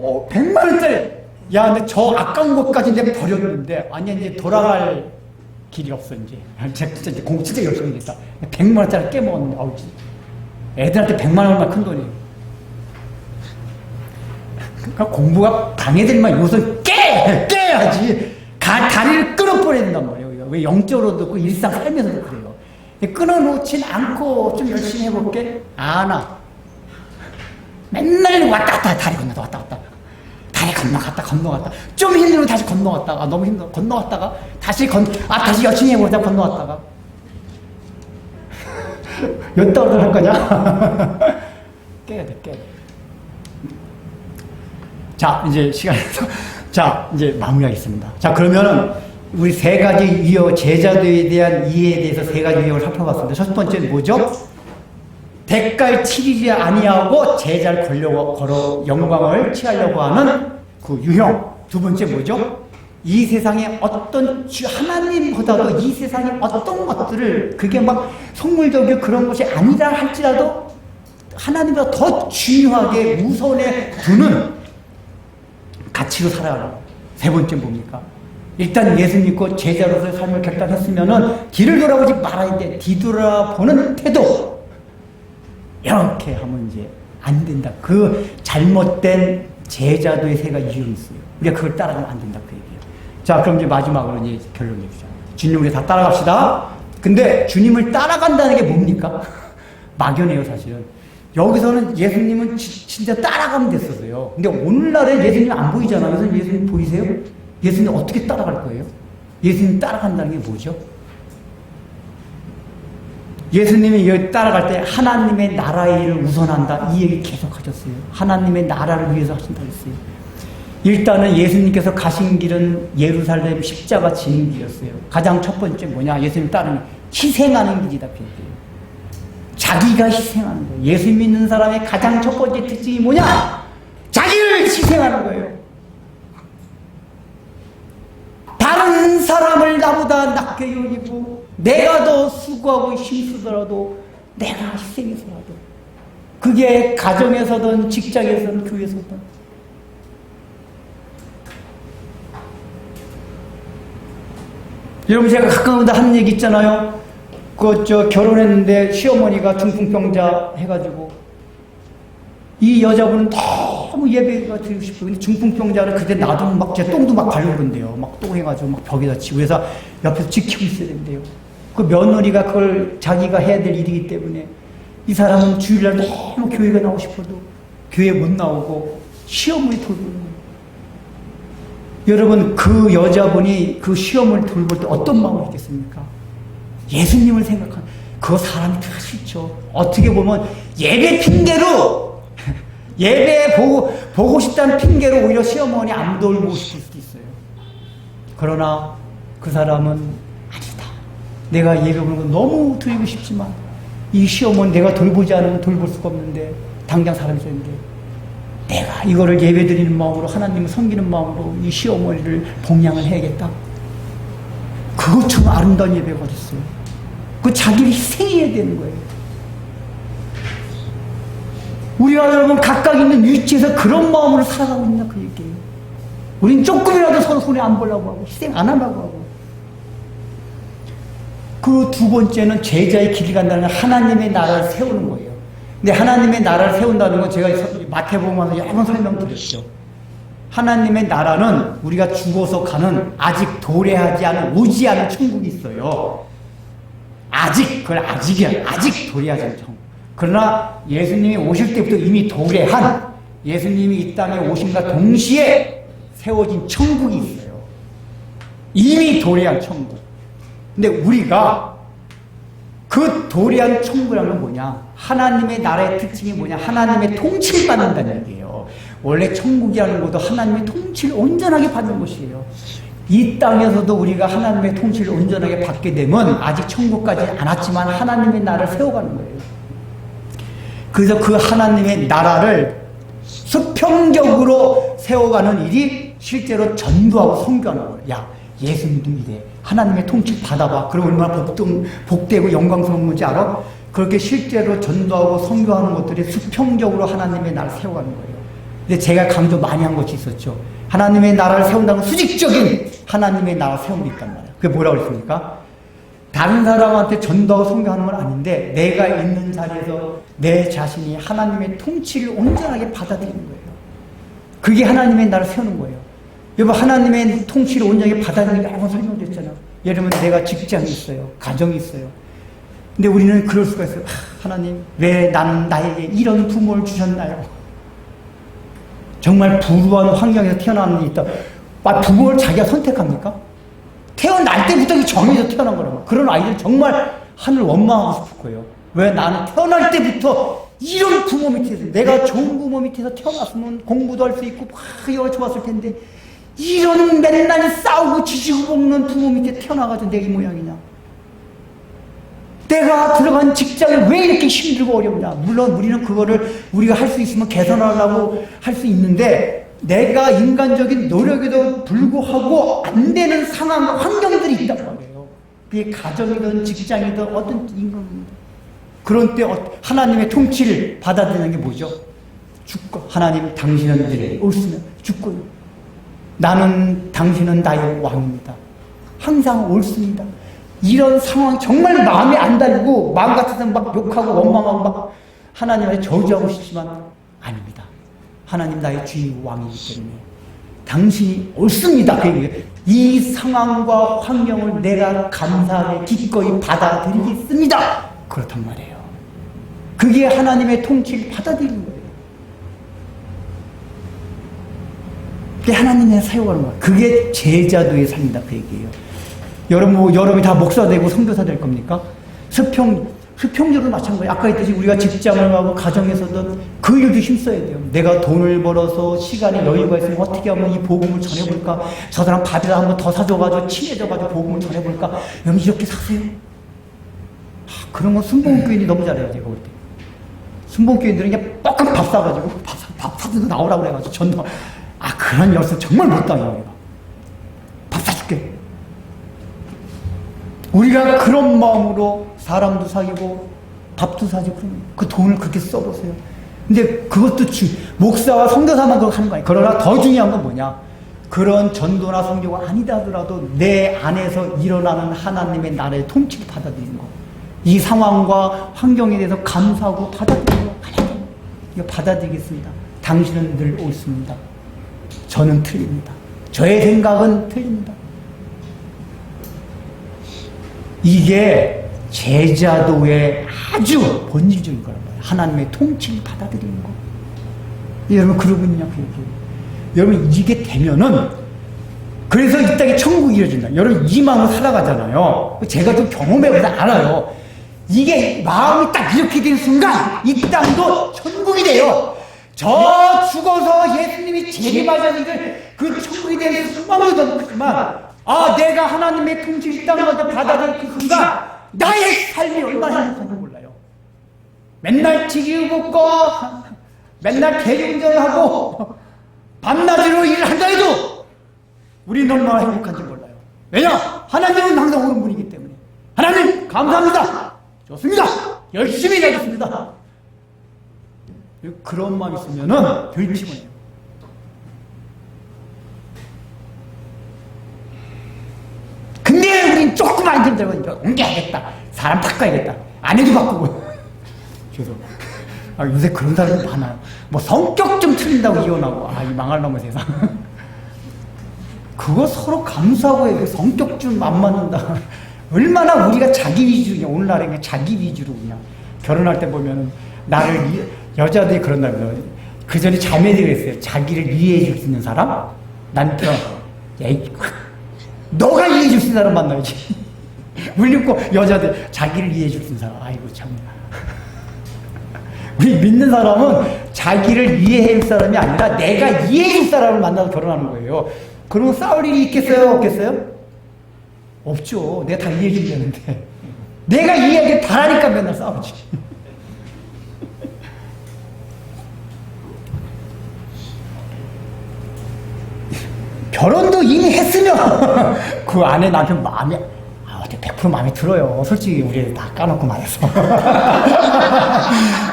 Speaker 1: 100만원짜리. 야 근데 저 아까운 것까지 이제 버렸는데 아니 이제 돌아갈 길이 없어 이제. 진짜 이제 공부 진짜 열심히 했다. 100만원짜리 깨먹었는데 아우 진짜. 애들한테 100만원만 큰 돈이에요. 그러니까 공부가 방해될만 요새 깨야지. 다리를 끊어버려야 된단 말이에요. 왜 영적으로도 그렇고 일상 살면서도 그래요. 끊어놓진 않고 좀 열심히 해볼게. 나 맨날 왔다 갔다 다리 건너다 왔다 갔다. 다리 건너갔다 좀 힘들면 다시 건너갔다가 너무 힘들어 건너갔다가 다시 다시 열심히 해보자 건너갔다가 몇 달을 할 거냐? 깨야 돼. 자 이제 시간에서 자 이제 마무리하겠습니다. 자 그러면은 우리 세 가지 유형 제자들에 대한 이해에 대해서 세 가지 유형을 살펴봤습니다. 첫 번째는 뭐죠? 대가를 치르지 아니하고 제자를 걸어 영광을 취하려고 하는 그 유형. 두 번째 뭐죠? 이 세상에 어떤 하나님보다도 이 세상에 어떤 것들을 그게 막 속물적이고 그런 것이 아니라 할지라도 하나님보다 더 중요하게 우선에 두는 가치로 살아가는. 세 번째 뭡니까? 일단 예수 믿고 제자로서의 삶을 결단했으면은 뒤를 돌아보지 말아야 돼. 뒤돌아보는 태도. 이렇게 하면 이제 안 된다. 그 잘못된 제자도의 세가 이유가 있어요. 우리가 그걸 따라가면 안 된다. 그 얘기예요. 자, 그럼 이제 마지막으로 이제 결론 내주자. 주님 우리 다 따라갑시다. 근데 주님을 따라간다는 게 뭡니까? 막연해요, 사실은. 여기서는 예수님은 진짜 따라가면 됐었어요. 근데 오늘날에 예수님 안 보이잖아요. 그래서 예수님 보이세요? 예수님 어떻게 따라갈 거예요? 예수님 따라간다는 게 뭐죠? 예수님이 여기 따라갈 때 하나님의 나라의 일을 우선한다. 이 얘기 계속 하셨어요. 하나님의 나라를 위해서 하신다고 했어요. 일단은 예수님께서 가신 길은 예루살렘 십자가 지는 길이었어요. 가장 첫 번째 뭐냐? 예수님 따르는 희생하는 길이다. 자기가 희생하는 거예요. 예수 믿는 사람의 가장 첫 번째 특징이 뭐냐? 자기를 희생하는 거예요. 다른 사람을 나보다 낮게 여기고 내가 더 수고하고 힘쓰더라도 내가 희생해서라도 그게 가정에서든 직장에서든 교회에서든 여러분 제가 가끔가다 하는 얘기 있잖아요. 결혼했는데 시어머니가 중풍병자 해가지고 이 여자분은 너무 예배가 드리고 싶어요. 근데 중풍병자를 그때 놔두면 막 제 똥도 막 가려운데요. 막 똥해가지고 막 벽에다 치고 그래서 옆에서 지키고 있어야 된대요. 그 며느리가 그걸 자기가 해야 될 일이기 때문에 이 사람은 주일날 너무 교회가 나오고 싶어도 교회 못 나오고 시어머니 돌보는 거예요. 여러분 그 여자분이 그 시어머니 돌볼 때 어떤 마음이 있겠습니까? 예수님을 생각하는 그거 사람이 다 싫죠. 어떻게 보면 예배 핑계로 예배 보고 싶다는 핑계로 오히려 시어머니 안 돌보고 싶을 수도 있어요. 그러나 그 사람은 아니다. 내가 예배 보는 건 너무 드리고 싶지만 이 시어머니 내가 돌보지 않으면 돌볼 수가 없는데 당장 사람이 있는데 내가 이거를 예배 드리는 마음으로 하나님을 섬기는 마음으로 이 시어머니를 봉양을 해야겠다. 그것처럼 아름다운 예배가 어딨어요. 그 자기를 희생해야 되는 거예요. 우리가 여러분 각각 있는 위치에서 그런 마음으로 살아가고 있나 그 얘기예요. 우린 조금이라도 서로 손해 안 보려고 하고 희생 안 하려고 하고. 그 두 번째는 제자의 길이 간다는 하나님의 나라를 세우는 거예요. 근데 하나님의 나라를 세운다는 건 제가 마태복음에서 여러 번 설명드렸죠. 하나님의 나라는 우리가 죽어서 가는 아직 도래하지 않은 오지 않은 천국이 있어요. 그건 아직이야. 아직 도래하지 않은 천국. 그러나 예수님이 오실 때부터 이미 도래한 예수님이 이 땅에 오심과 동시에 세워진 천국이 있어요. 이미 도래한 천국. 근데 우리가 그 도래한 천국이라는 뭐냐? 하나님의 나라의 특징이 뭐냐? 하나님의 통치를 받는다는 얘기예요. 원래 천국이라는 것도 하나님의 통치를 온전하게 받는 것이에요. 이 땅에서도 우리가 하나님의 통치를 온전하게 받게 되면 아직 천국까지 안 왔지만 하나님의 나라를 세워가는 거예요. 그래서 그 하나님의 나라를 수평적으로 세워가는 일이 실제로 전도하고 선교하는 거예요. 야, 예수 믿음이래. 하나님의 통치 받아봐. 그럼 얼마나 복되고 영광스러운 건지 알아? 그렇게 실제로 전도하고 선교하는 것들이 수평적으로 하나님의 나라를 세워가는 거예요. 근데 제가 강조 많이 한 것이 있었죠. 하나님의 나라를 세운다는 수직적인 하나님의 나라를 세우는 게 있단 말이에요. 그게 뭐라고 했습니까? 다른 사람한테 전도하고 선교하는 건 아닌데 내가 있는 자리에서 내 자신이 하나님의 통치를 온전하게 받아들이는 거예요. 그게 하나님의 나라를 세우는 거예요. 여러분 하나님의 통치를 온전하게 받아들이는 게 여러 번 설명드렸잖아요. 예를 들면 내가 직장이 있어요. 가정이 있어요. 근데 우리는 그럴 수가 있어요. 하나님 왜 나는 나에게 이런 부모를 주셨나요? 정말 불우한 환경에서 태어나는 게 있다. 부모를 자기가 선택합니까? 태어날 때부터 정해서 태어난 거라고. 그런 아이들 정말 하늘 원망하고 싶을 거예요. 왜 나는 태어날 때부터 이런 부모 밑에서 내가 좋은 부모 밑에서 태어났으면 공부도 할 수 있고 이거 좋았을 텐데 이런 맨날 싸우고 지지고 볶는 부모 밑에 태어나가지고 내가 이 모양이냐. 내가 들어간 직장이 왜 이렇게 힘들고 어렵냐. 물론 우리는 그거를 우리가 할 수 있으면 개선하려고 할 수 있는데 내가 인간적인 노력에도 불구하고 안 되는 상황, 환경들이 있단 말이에요. 그게 가정이든 직장이든 어떤 인간입니다. 그런 때 하나님의 통치를 받아들이는 게 뭐죠? 주권. 하나님 당신은 옳으면 주권. 당신은 나의 왕입니다. 항상 옳습니다. 이런 상황 정말 마음에 안 달고 마음 같아서는 막 욕하고 원망하고 막 하나님을 저주하고 싶지만 아닙니다. 하나님 나의 주인 왕이기 때문에 당신이 옳습니다. 이 상황과 환경을 내가 감사하게 기꺼이 받아들이겠습니다. 그렇단 말이에요. 그게 하나님의 통치를 받아들이는 거예요. 그게 하나님의 사용하는 거예요. 그게 제자도의 삶이다. 그 얘기예요. 여러분이 다 목사 되고 선교사 될 겁니까? 수평적으로 마찬가지예요. 아까 했듯이 우리가 직장을 하고 가정에서도 그 일도 힘써야 돼요. 내가 돈을 벌어서 시간에 여유가 있으면 어떻게 하면 이 복음을 전해볼까? 저 사람 밥이라 한번 더 사줘가지고 친해져가지고 복음을 전해볼까? 여러분 이렇게 사세요. 그런 건 순복음교인이 너무 잘해요. 제가 볼 때. 순복음교인들은 그냥 뻑뻑 밥 사가지고 밥 사줘서 나오라고 그래가지고 전도 그런 열쇠 정말 못 당해요. 우리가. 밥 사줄게. 우리가 그런 마음으로 사람도 사귀고 밥도 사주고 그 돈을 그렇게 써보세요. 근데 그것도 목사와 선교사만 그렇게 하는 거예요. 그러나 더 중요한 건 뭐냐? 그런 전도나 선교가 아니다 하더라도 내 안에서 일어나는 하나님의 나라의 통치를 받아들이는 거. 이 상황과 환경에 대해서 감사하고 받아들이는 거. 하나님, 이거 받아들이겠습니다. 당신은 늘 옳습니다. 저는 틀립니다. 저의 생각은 틀립니다. 이게 제자도의 아주 본질적인 거란 말이에요. 하나님의 통치를 받아들이는 거. 여러분 그러고 있냐 그 얘기예요. 여러분 이게 되면은 그래서 이 땅에 천국이 이루어진다. 여러분 이 마음으로 살아가잖아요. 제가 좀 경험해봐서 알아요. 이게 마음이 딱 이렇게 된 순간 이 땅도 천국이 돼요. 저 죽어서 예수님이 재림하셨는데 그 천국이 되는 순간도 그렇지만 내가 하나님의 통치 이 땅을 받아들인 그 순간 나의 삶이 얼마나 행복한지 몰라요. 맨날 지기 먹고 맨날 대리운전하고 밤낮으로 일을 한다 해도 우리는 얼마나 행복한지 몰라요. 왜냐? 하나님은 항상 옳은 분이기 때문에. 하나님 감사합니다. 좋습니다. 열심히 일하겠습니다. 그런 마음이 있으면은 별 피곤해요. 근데 우린 조금만 힘들고 옮겨야겠다. 사람 바꿔야겠다. 아내도 바꾸고. 그래서 요새 그런 사람이 많아요. 뭐 성격 좀 틀린다고 이혼하고 이 망할 놈의 세상. 그거 서로 감수하고 해도 성격 좀 안 맞는다. 얼마나 우리가 자기 위주냐. 오늘날에 그냥 자기 위주로 그냥 결혼할 때 보면은 여자들이 그런다고요. 그 전에 자매들이 그랬어요. 자기를 이해해 줄 수 있는 사람? 남편. 너가 이해해 줄 수 있는 사람 만나야지. 물리고 여자들 자기를 이해해 줄 수 있는 사람. 아이고 참. 우리 믿는 사람은 자기를 이해해 줄 사람이 아니라 내가 이해해 줄 사람을 만나서 결혼하는 거예요. 그러면 싸울 일이 있겠어요? 없겠어요? 없죠. 내가 다 이해해 주면 되는데. 내가 이해하길 바라니까 맨날 싸우지. 결혼도 이미 했으면 그 아내 남편 마음에 어떻게 100% 마음에 들어요. 솔직히 우리 다 까놓고 말해서.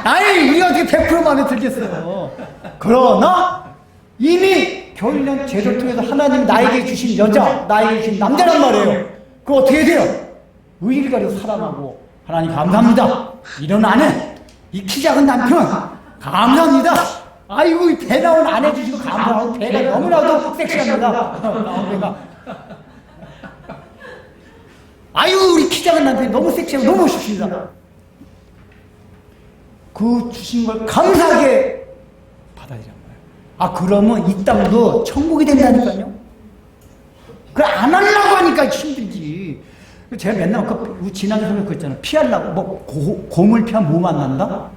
Speaker 1: 아니 우리가 어떻게 100% 마음에 들겠어요. 그러나 이미 결혼이란 제도를 통해서 하나님 나에게 주신 여자, 나에게 주신 남자란 말이에요. 그거 어떻게 돼요? 의리를 가지고 사랑하고 하나님 감사합니다. 이런 아내, 이 키 작은 남편 감사합니다. 아이고 배 나온 아내 주시고 감사하고 배가 너무나도 섹시합니다. 배가. 아유 우리 키 작은 남편이 너무 섹시하고 너무 멋있습니다. 그 주신 걸 감사하게 받아들이란 말이에요. 그러면 이 땅도 천국이 된다니까요. 그걸 안 하려고 하니까 힘들지. 제가 맨날 지난주에 그랬잖아요. 피하려고 곰을 피하면 뭐 만난다?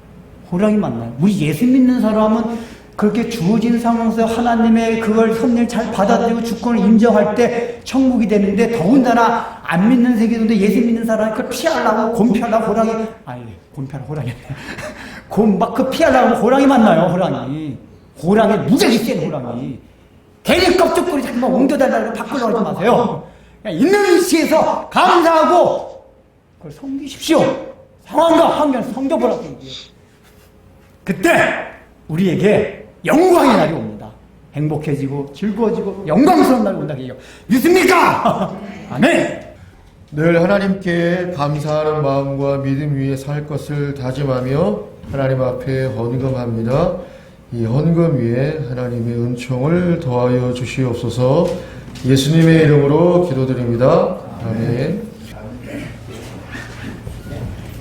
Speaker 1: 호랑이 만나요. 우리 예수 믿는 사람은 그렇게 주어진 상황에서 하나님의 그걸 섭리를 잘 받아들이고 주권을 인정할 때 천국이 되는데 더군다나 안 믿는 세계인데 예수 믿는 사람이 그걸 피하려고 곰 피하려고 호랑이 곰 피하려고 호랑이 곰 막 그 피하려고 호랑이 만나요. 호랑이 무지하게 센 호랑이 괜히 껍적거리 자꾸만 옮겨달라고 바꾸려고 하지 마세요. 그냥 있는 위치에서 감사하고 그걸 섬기십시오. 상황과 환경을 섬겨보라고 얘기해요. 그때 우리에게 영광의 날이 옵니다. 행복해지고 즐거워지고 영광스러운 날이 온다 얘기해요. 믿습니까? 아멘.
Speaker 3: 늘 하나님께 감사하는 마음과 믿음 위에 살 것을 다짐하며 하나님 앞에 헌금합니다. 이 헌금 위에 하나님의 은총을 더하여 주시옵소서. 예수님의 이름으로 기도드립니다. 아멘.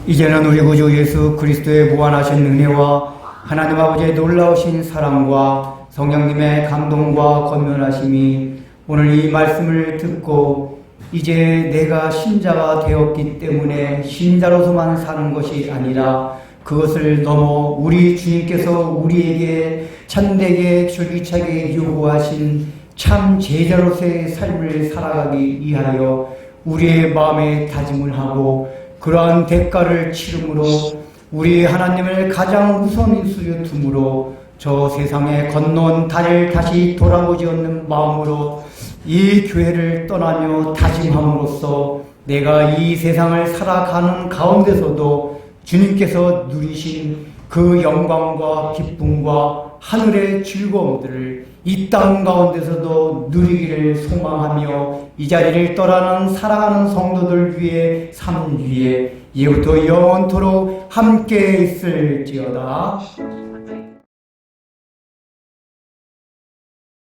Speaker 1: 이제는 우리 구주 예수 그리스도의 무한하신 은혜와 하나님 아버지의 놀라우신 사랑과 성령님의 감동과 권면하심이 오늘 이 말씀을 듣고 이제 내가 신자가 되었기 때문에 신자로서만 사는 것이 아니라 그것을 넘어 우리 주님께서 우리에게 참되게 줄기차게 요구하신 참 제자로서의 삶을 살아가기 위하여 우리의 마음에 다짐을 하고 그러한 대가를 치름으로 우리 하나님을 가장 우선인수로 둠으로 저 세상에 건너온 달을 다시 돌아보지 않는 마음으로 이 교회를 떠나며 다짐함으로써 내가 이 세상을 살아가는 가운데서도 주님께서 누리신 그 영광과 기쁨과 하늘의 즐거움들을 이 땅 가운데서도 누리기를 소망하며 이 자리를 떠나는 살아가는 성도들 위해 삶 위에 이후부터 영원토록 함께 있을지어다.